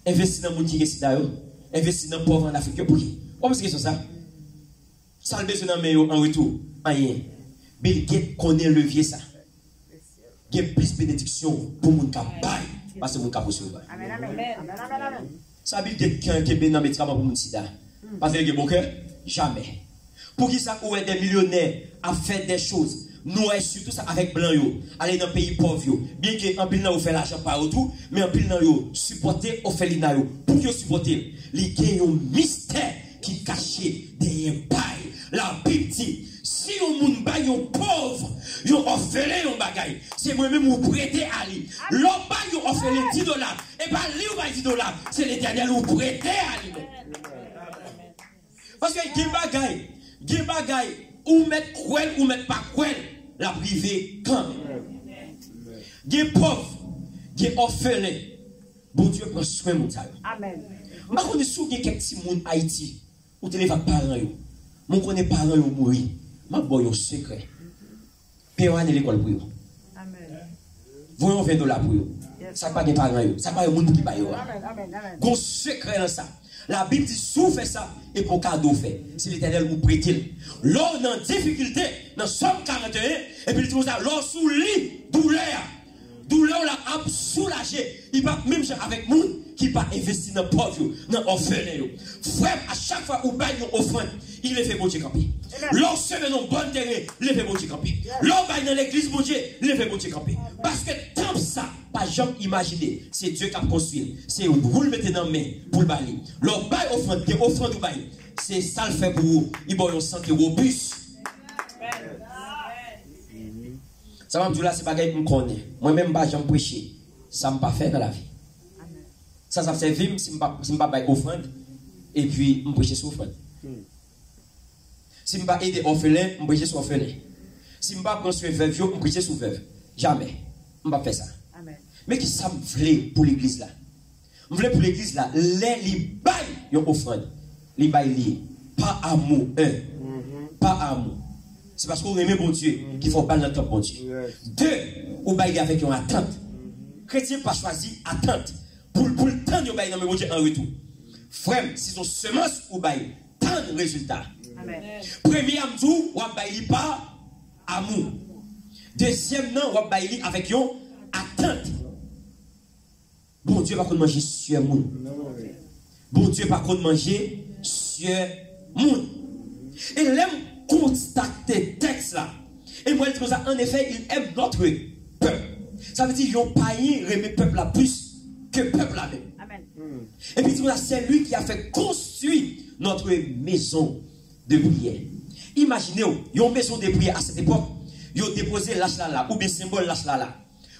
investit dans le monde qui est là, investit dans le pauvre en Afrique. Pour qui? Vous posez question ça. Ça le besoin en retour. Rien. Bill Gates connaît le levier ça. Il y a plus de bénédiction pour mon campagne. Parce que mon cap aussi. Amen, amen, amen, amen, amen. Ça veut dire qu'il y a un médicament pour mon sida. Parce qu'il y a bon cœur? Jamais. Pour qui ça, où est des millionnaires à faire des choses? Nous, surtout ça avec blanc, aller dans le pays pauvre. Bien que en pile nan fait l'argent par autour, mais en pile nan supporter au fait l'ina pour que supporter. Il y a un mystère qui cache derrière paille. La Bible dit, si on moun bay yon pauvre, yon orphelin yon bagay, c'est moi-même ou prêter à lui. L'homme bay yon orphelin $10, et pas lui ou bay $10, c'est l'Éternel ou prêter à lui. Parce que gen bagay, ou mettre cruel ou mettre pas cruel, la privée quand même. Gen pauvre, gen orphelin, bon Dieu prend soin de ça. Amen. Ma connais sou gen quelques petits moun Haïti, ou téléphone parents yo. Mon connais parents yo mourir. Ma boy un secret. Père à l'école pour yo. Amen. Voyons $20 pour yo. Ça pas gen parents yo, ça pas un monde qui ba yo. Amen, amen, amen. Gon secret dans ça. La Bible dit sous fait ça et pour cadeau fait. Si l'Éternel vous prête. L'on dans difficulté dans Somme 41 et puis il dit ça, l'on sous lit douleur la a soulagé. Il va même avec monde qui pas investi dans pauvre, dans orphelin. Frère, à chaque fois où bail une offrande, il le fait bon Dieu camper. L'on semaine en bon terrain, il le fait bon Dieu camper. L'on bail dans l'église bon Dieu, il le fait bon Dieu camper. Parce que tant ça, pas jamais imaginer, c'est Dieu qui a construit. C'est vous le mettez dans la main pour le bailler. L'on bail offrande ou bail, c'est ça le fait pour vous. Il va une santé robuste. Ça va me dire là, c'est pas que je me connais. Moi-même, je vais prêcher. Ça ne m'a pas fait dans la vie. Ça fait servir si je ne pas faire offrande. Et puis, je prêcher sur offrande. Si je ne pas aider orphelin, je prêcher sur orphelin. Si je ne pas construire veuve, je prêcher sur veuve. Jamais. Je ne vais pas faire ça. Amen. Mais qui ça me voulait pour l'église là? Je voulais pour l'église là, les bails, une offrande. Les bails, pas amour, pas amour. C'est parce qu'on aime bon Dieu qu'il faut pas dans le temps bon Dieu. Deux, ou bail avec une attente. Chrétien pas choisi attente. Pour le temps de bail dans bon Dieu en retour. Frère, si son semence ou bail, tant de résultats. Amen. Premier amdou, ou bail pas amour. Deuxième non, ou bail avec une attente. Bon Dieu, par contre, manger sur moun. Bon Dieu, par contre, manger sur moun. Et l'aime constater texte là. Et moi, je dis comme ça, en effet, il aime notre peuple. Ça veut dire qu'ils n'ont pas aimé peuple là plus que peuple là même. Amen. Et puis, c'est lui qui a fait construire notre maison de prière. Imaginez, il y a une maison de prière à cette époque, ils ont déposé l'âge là, ou bien symbole l'âge là.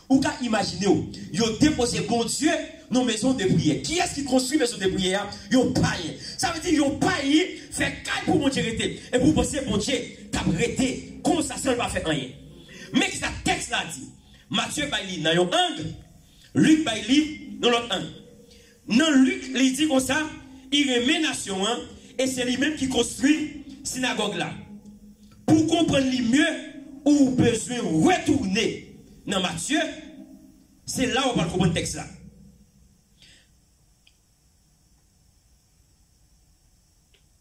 Ou qu'à imaginer, ils ont déposé bon Dieu dans maison de prière. Qui est-ce qui construit maison de prière? Ils ont payé. Ça veut dire qu'ils ont payé, fait caille pour mon Dieu arrêter. Et pour penser, bon Dieu, t'as arrêté. Comment ça, ça ne va faire rien? Mais ce texte là dit, Matthieu Bailly dans un angle, Luc Bailly dans l'autre angle. Dans Luc, il dit comme ça, il remet nation, et c'est lui-même qui construit synagogue là. Pour comprendre mieux, ou besoin retourner dans Matthieu, c'est là où on va comprendre le texte là.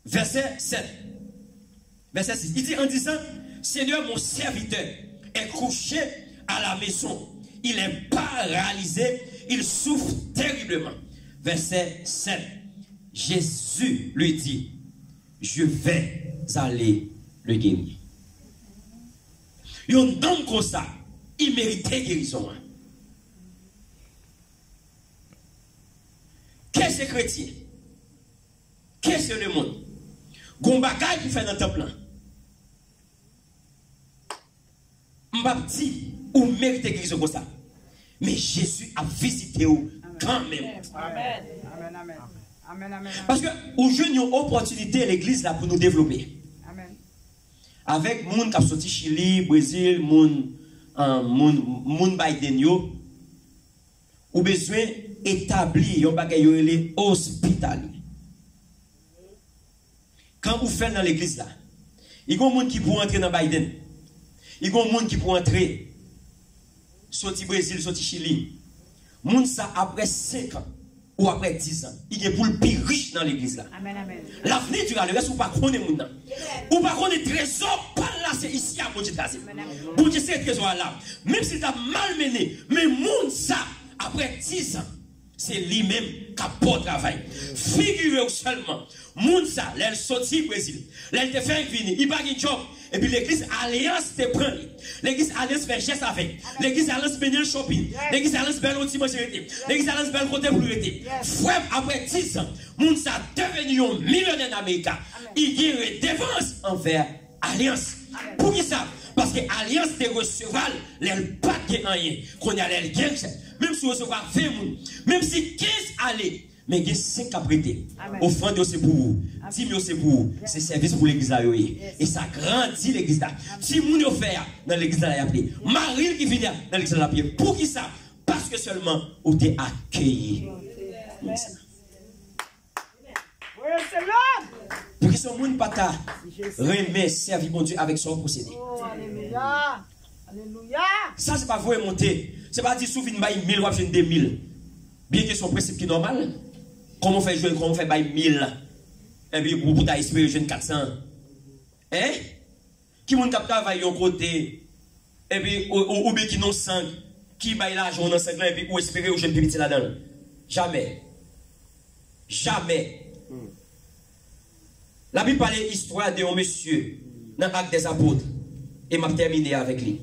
Verset 7. Verset 6. Il dit en disant, Seigneur, mon serviteur est couché à la maison. Il n'est pas réalisé. Il souffre terriblement. Verset 7. Jésus lui dit, je vais aller le guérir. Il y a un homme comme ça. Il méritait guérison. Qu'est-ce que c'est chrétien? Qu'est-ce que le monde? Gombagay qui fait dans le temple. Mbapti ou mérite guérison comme ça. Mais Jésus a visité vous quand même. Amen. Amen. Amen. Amen. Amen. Parce que nous avons une opportunité l'église là pour nous développer. Amen. Avec les gens qui sont sortis Chili, Brésil, moun Biden yo, ou besoin établir yon bagay yo les hospitalier. Quand vous faites dans l'église là, il y a des gens qui pourront entrer dans Biden. Il y a des gens qui pourront entrer sorti Brésil, sorti Chili. Moun ça après 5 ans ou après 10 ans, il est pour le plus riche dans l'église là. Amen. Amen. L'avenir du reste ou pas connaître moun nan. Ou pas connaître trésor pas là c'est ici à bon Dieu tracé. Bon Dieu c'est trésor là. Même si tu as mal mené, mais moun ça après 10 ans, c'est lui-même qui a pas travail. Figurez-vous seulement, moun ça, l'elle sorti Brésil, l'elle te fait venir, il pas de job. Et puis l'église Alliance te prend. L'église Alliance fait geste avec. L'église Alliance bénit le shopping. L'église Alliance belle outil manger. L'église Alliance belle côté pour l'été. Frère, après 10 ans, moun ça devenu un millionnaire d'Amérique. Il gagne défense envers Alliance. Pour qui ça? Parce que Alliance te recevra les pas de rien. Qu'on y a les gains. Même si vous recevez 20 moun, même si 15 allez. Mais il y a 5 à prêter. Offrande c'est pour vous. 10 000 c'est pour vous. C'est service pour l'église. Et ça grandit l'église. Si vous avez fait dans l'église, Marie qui vient dans l'église, pour qui ça? Parce que seulement vous êtes accueilli. Pour que ce monde pas ta remet servir mon Dieu avec son procédé. Oh, alléluia. Alléluia. Ça, c'est pas vous monter. C'est pas dire souffle une baille 1000 ou 2000. Bien que son principe qui est normal. Comment on fait jouer, comment on fait bail 1000 et puis pour ta espérer jeune 400. Hein? Qui moun kap travail yon côté et puis ou bien qui non 5 qui bail l'argent dans 5 et puis ou espérer jeune petit là-dedans. Jamais. Jamais. La Bible parle histoire de un monsieur dans l'acte des apôtres et m'a terminé avec lui.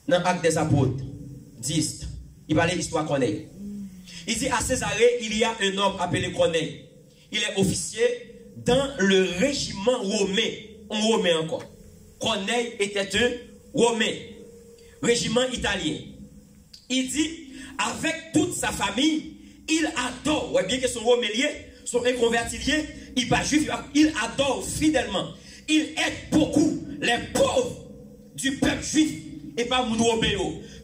Dans l'acte des apôtres 10, il parlait l'histoire Corneille. Il dit à Césarée, il y a un homme appelé Corneille. Il est officier dans le régiment romain. Un romain encore. Corneille était un romain. Régiment italien. Il dit, avec toute sa famille, il adore, ouais, bien que son romain lié, son inconverti lié, il pas juif, il adore fidèlement. Il aide beaucoup les pauvres du peuple juif et pas mon romain.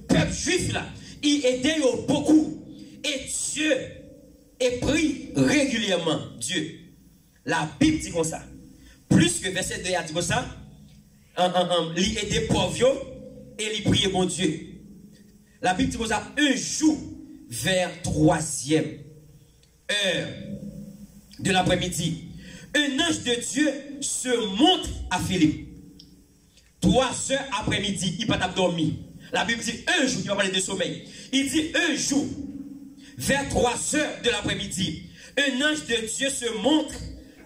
Peuple juif là. il aidait beaucoup. Et Dieu est pris régulièrement. Dieu. La Bible dit comme ça. Plus que verset 2 a dit comme ça. Il aidait pauvres et il priait mon Dieu. La Bible dit comme ça. Un jour, vers 3e heure de l'après-midi, un ange de Dieu se montre à Philippe. 3 heures après-midi, il n'a pas dormi. La Bible dit un jour, il va parler de sommeil. Il dit un jour, vers 3 heures de l'après-midi, un ange de Dieu se montre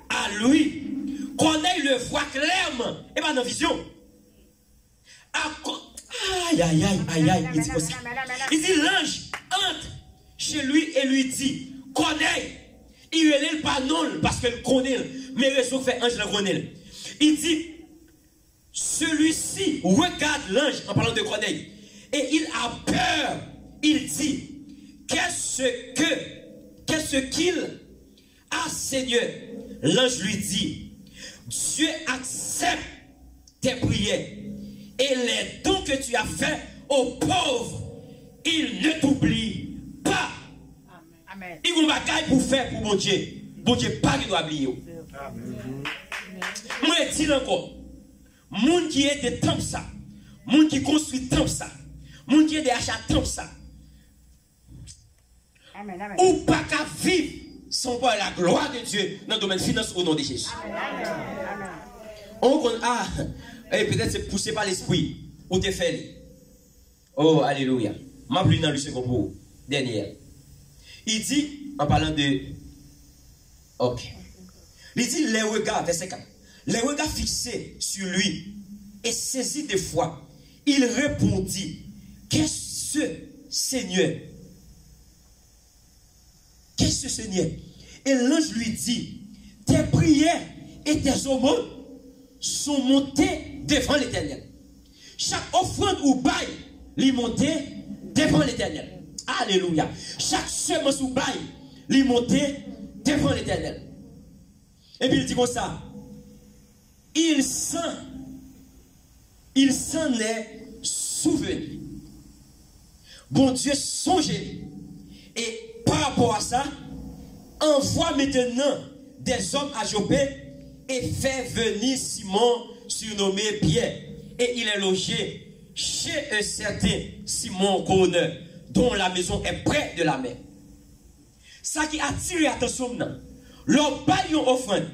à lui. Corneille le voit clairement. Et pas dans la vision. Aïe, aïe, aïe, aïe, aïe. Il dit comme ça. Il dit l'ange entre chez lui et lui dit, Corneille, il ne pas non parce qu'il connaît, mais raison fait ange le connaît. Il dit, celui-ci regarde l'ange en parlant de Corneille et il a peur. Il dit, qu'est-ce qu'il a, Seigneur? L'ange lui dit, Dieu accepte tes prières et les dons que tu as faits aux pauvres, il ne t'oublie pas. Amen. Il y a une bagaille pour faire pour mon Dieu. Mon Dieu, pas qu'il doit oublier. Moi, je dis encore, moun qui est des temples ça, moun qui construit temple ça, moun qui est des achats temple ça, Amen. Amen. ou pas qu'à vivre sans voir la gloire de Dieu dans le domaine finance au nom de Jésus. Amen. On peut-être c'est poussé par l'esprit ou t'es fait. Oh, alléluia. Ma plus dans le second pour dernière. Il dit, en parlant de. Ok. Il dit, les regards, verset 4. Les regards fixés sur lui et saisis de foi. Il répondit, qu'est-ce Seigneur? Qu'est-ce Seigneur? Et l'ange lui dit, tes prières et tes aumônes sont montées devant l'Éternel. Chaque offrande ou bail, les montées devant l'Éternel. Alléluia. Chaque semence ou bail, les montées devant l'Éternel. Et puis il dit comme ça, il s'en est souvenu. Bon Dieu, songez. Et par rapport à ça, envoie maintenant des hommes à Jopé et fait venir Simon, surnommé Pierre. Et il est logé chez un certain Simon Corneur, dont la maison est près de la mer. Ça qui attire l'attention maintenant, leur baillon offrande,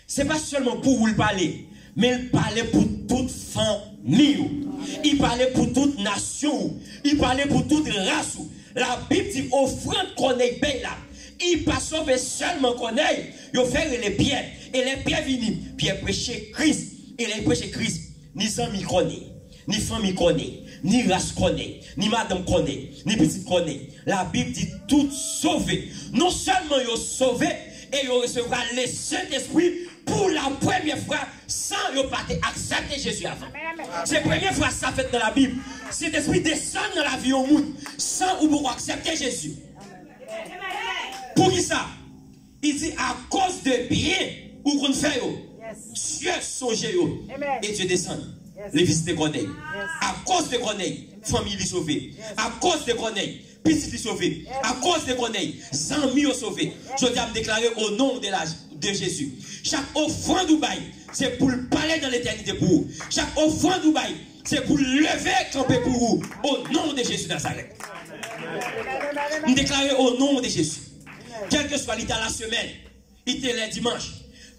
ce n'est pas seulement pour vous le parler, mais il parlait pour toute famille. Il parlait pour toute nation. Il parlait pour toute race. La Bible dit offrande Corneille paye là. Il pas sauvé seulement Corneille. Il fait les pierres. Et les pierres viennent. Pierre prêchait Christ. Et les prêchait Christ. Ni amis connaît, ni famille connaît, ni race connaît, ni madame connaît, ni petite connaît. La Bible dit tout sauvé. Non seulement ils sauvé, et ils recevront le Saint-Esprit pour la première fois sans qu'ils pas accepter Jésus avant. C'est la première fois ça fait dans la Bible. Cet esprit descend dans la vie au monde sans ou pour accepter Jésus. Pour qui ça? Il dit à cause de bien ou qu'on fait, Dieu songe et Dieu descend. Les visites de Corneille. À cause de Corneille, famille est sauvée. À cause de Corneille, petite est sauvée. À cause de Corneille, 100 000 sauvés. Je dois me déclarer au nom de Jésus. Chaque offrande ou bail, c'est pour le parler dans l'éternité pour vous. Chaque offrande ou bail, c'est pour lever camper pour vous. Au nom de Jésus Nazareth. Me déclarer au nom de Jésus. Quel que soit l'état la semaine, il était le dimanche.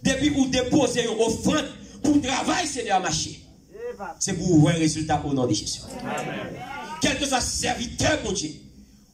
Depuis vous déposez une offrande pour travailler, Seigneur marcher. C'est pour voir un résultat au nom de Jésus. Amen. Quel que soit serviteur pour Dieu,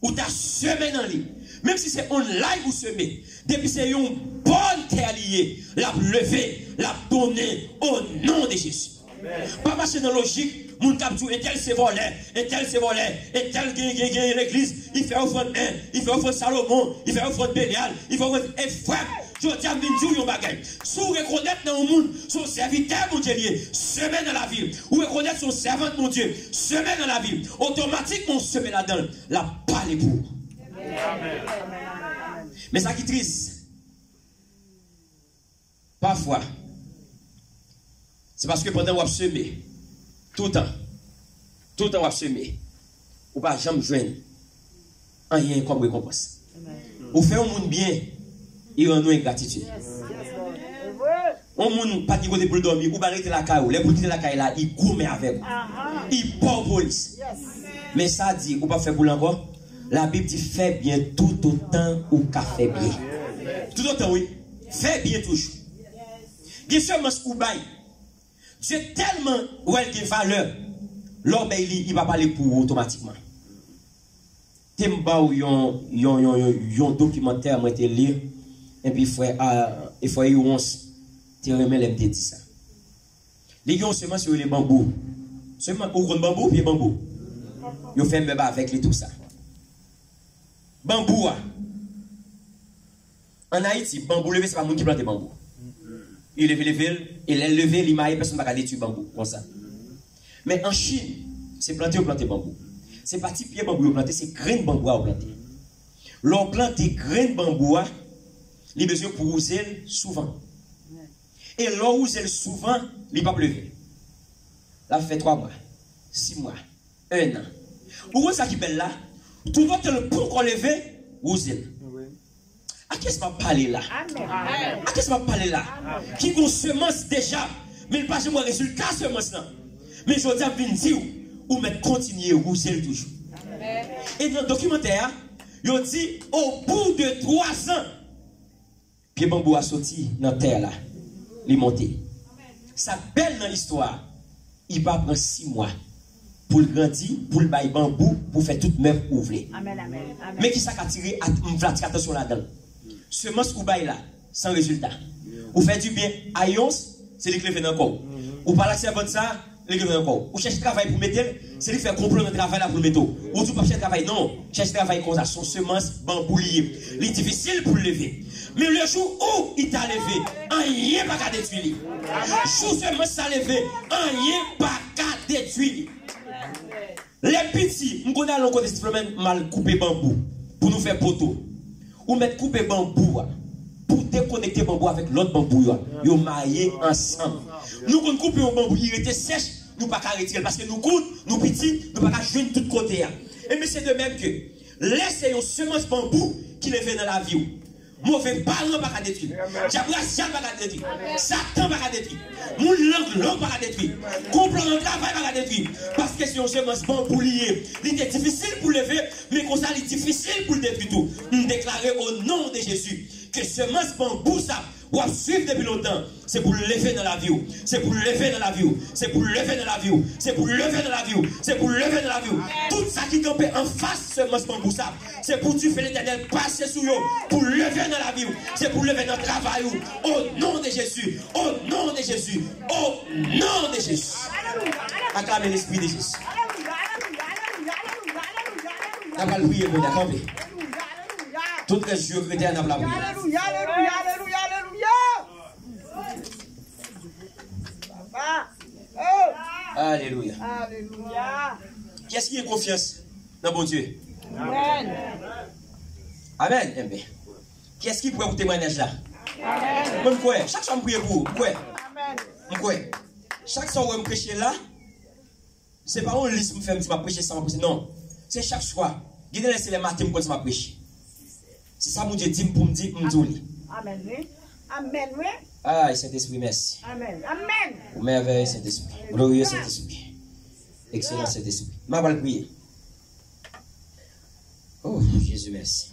ou ta semaine en ligne, même si c'est online ou semé, depuis c'est une bonne terre liée, la lever, la donner au nom de Jésus. Amen. Pas marcher dans la logique, mon capture, et tel c'est volé, et tel c'est volé, et tel gagne l'église, il fait offrande 1, il fait offrande Salomon, il fait offrande Bélial, il fait offrande frère. Je dis à vous un bagage. Si vous reconnaissez dans le monde son serviteur, mon Dieu, semaine dans la ville, ou reconnaissez son servant, mon Dieu, semaine dans la ville, automatiquement, semaine là-dedans, la parole est pour. Amen. Mais ça qui est triste, parfois, c'est parce que pendant que vous semez, tout le temps vous semez, ou pas jamais joindre rien comme récompense. Ou fait un monde bien, il rend nous ingratitude. Un monde pas de côté pour dormir, ou arrêter la caille, les pour quitter la caille là, il gourmet avec vous. Il porte police. Mais ça dit, ou pas faire pour encore. La Bible dit fais bien tout autant ou qu'a fait bien. Tout autant oui, fais bien toujours. Bien sûr, ou bail. Dieu tellement ouais de valeur, l'obéi il va parler pour vous automatiquement. Temba ou yon documentaire moi te lire et puis il faut y 11 te remet les dit ça. Les gens seulement sur les bambous. Seulement au grand bambou puis bambou. Yo fait même avec les tout ça. Bambou en Haïti, bambou levé c'est pas monde qui plante bambou. Il est levé, il maille, personne ne va détruire bambou comme ça. Mais en Chine, c'est planter ou planter bambou. C'est pas petit pied bambou ou planter, c'est grain bambou ou planter. L'on plante grain bambou, il a besoin pour user souvent. Et l'on use souvent, il va pas lever. Là, fait 3 mois, 6 mois, 1 an. Où est-ce qui belle là? Tout votre pour qu'on leve, user. À qui est-ce que je parle là? À qui est-ce que je parle là? Qui a une semence déjà, mais il n'y a pas de résultat semence là. Mais je dis dire, ou mettre continuer à rouser toujours. Et dans le documentaire, il dit, au bout de 3 ans, pied bambou a sorti dans la terre là, il est monté. Ça belle dans l'histoire, il va prendre 6 mois pour le grandir, pour le bailler bambou, pour faire toute même ouvrir. Mais qui ça a tiré attention là-dedans? Semence ou bail là, sans résultat. Ou fait du bien à Yons, c'est lui qui le fait encore. Ou par l'accès à ça, lui qui le fait encore. Ou cherche travail pour mettre, c'est lui qui fait comprendre le travail là pour le mettre. Ou tu pas chercher travail, non. Cherche travail comme ça, son semence bambou lié. Il est difficile pour le lever. Mais le jour où il t'a levé, rien pas qu'à détruire. Jour semence ça levé, rien pas qu'à détruire. Les petits, nous connaissons l'on côté simplement mal couper bambou pour nous faire poteau. Ou mettre couper bambou pour déconnecter bambou avec l'autre bambou yo marié ensemble. Nous qu'on couper un bambou il était sèche, nous pas retirer parce que nous coûte, nous petits, nous pas joindre tout côté. Et mais c'est de même que laissez une semence bambou qui le fait dans la vie. Mauvais parent pas détruire. Diabrasial pas détruire. Satan pas détruire. Mon langue pas détruire. Comprendre le travail pas détruire. Parce que si on semence bambou lié, il est difficile pour lever, mais comme ça il est difficile pour le détruire tout. Nous déclarer au nom de Jésus que semence bambou ça ou à suivre depuis longtemps, c'est pour le lever dans la vie. C'est pour le lever dans la vie. C'est pour le lever dans la vie. C'est pour le lever dans la vie. C'est pour le lever dans la vie. Tout ça qui campe en face semence bambou ça, c'est pour tu fais l'Éternel passer sous eux, pour lever dans la vie. C'est pour lever dans le travail. Au nom de Jésus. Au nom de Jésus. Au nom de Jésus. Acclamez l'Esprit de Jésus. On va le prier pour d'accord. Toutes les yeux chrétiens dans la prière. Alléluia, alléluia, alléluia, alléluia. Alléluia. Alléluia. Qui est-ce qui a confiance dans bon Dieu? Amen. Amen. Amen. Qui est-ce qui pourrait vous témoigner là? Amen. Même quoi? Chaque fois que je prie pour vous, quoi? Amen. Chaque fois que je prêche là, c'est pas un liste que je fais prêcher sans prêcher. Non. C'est chaque soir. Je vais laisser les matins pour je prêche. C'est ça mon Dieu dit pour me dire, Amen, oui. Amen, oui. Ah, Saint-Esprit, merci. Amen. Amen. Merveilleux Saint-Esprit. Glorieux Saint-Esprit. Excellent Saint-Esprit. Je vais prier. Oh, Jésus, merci.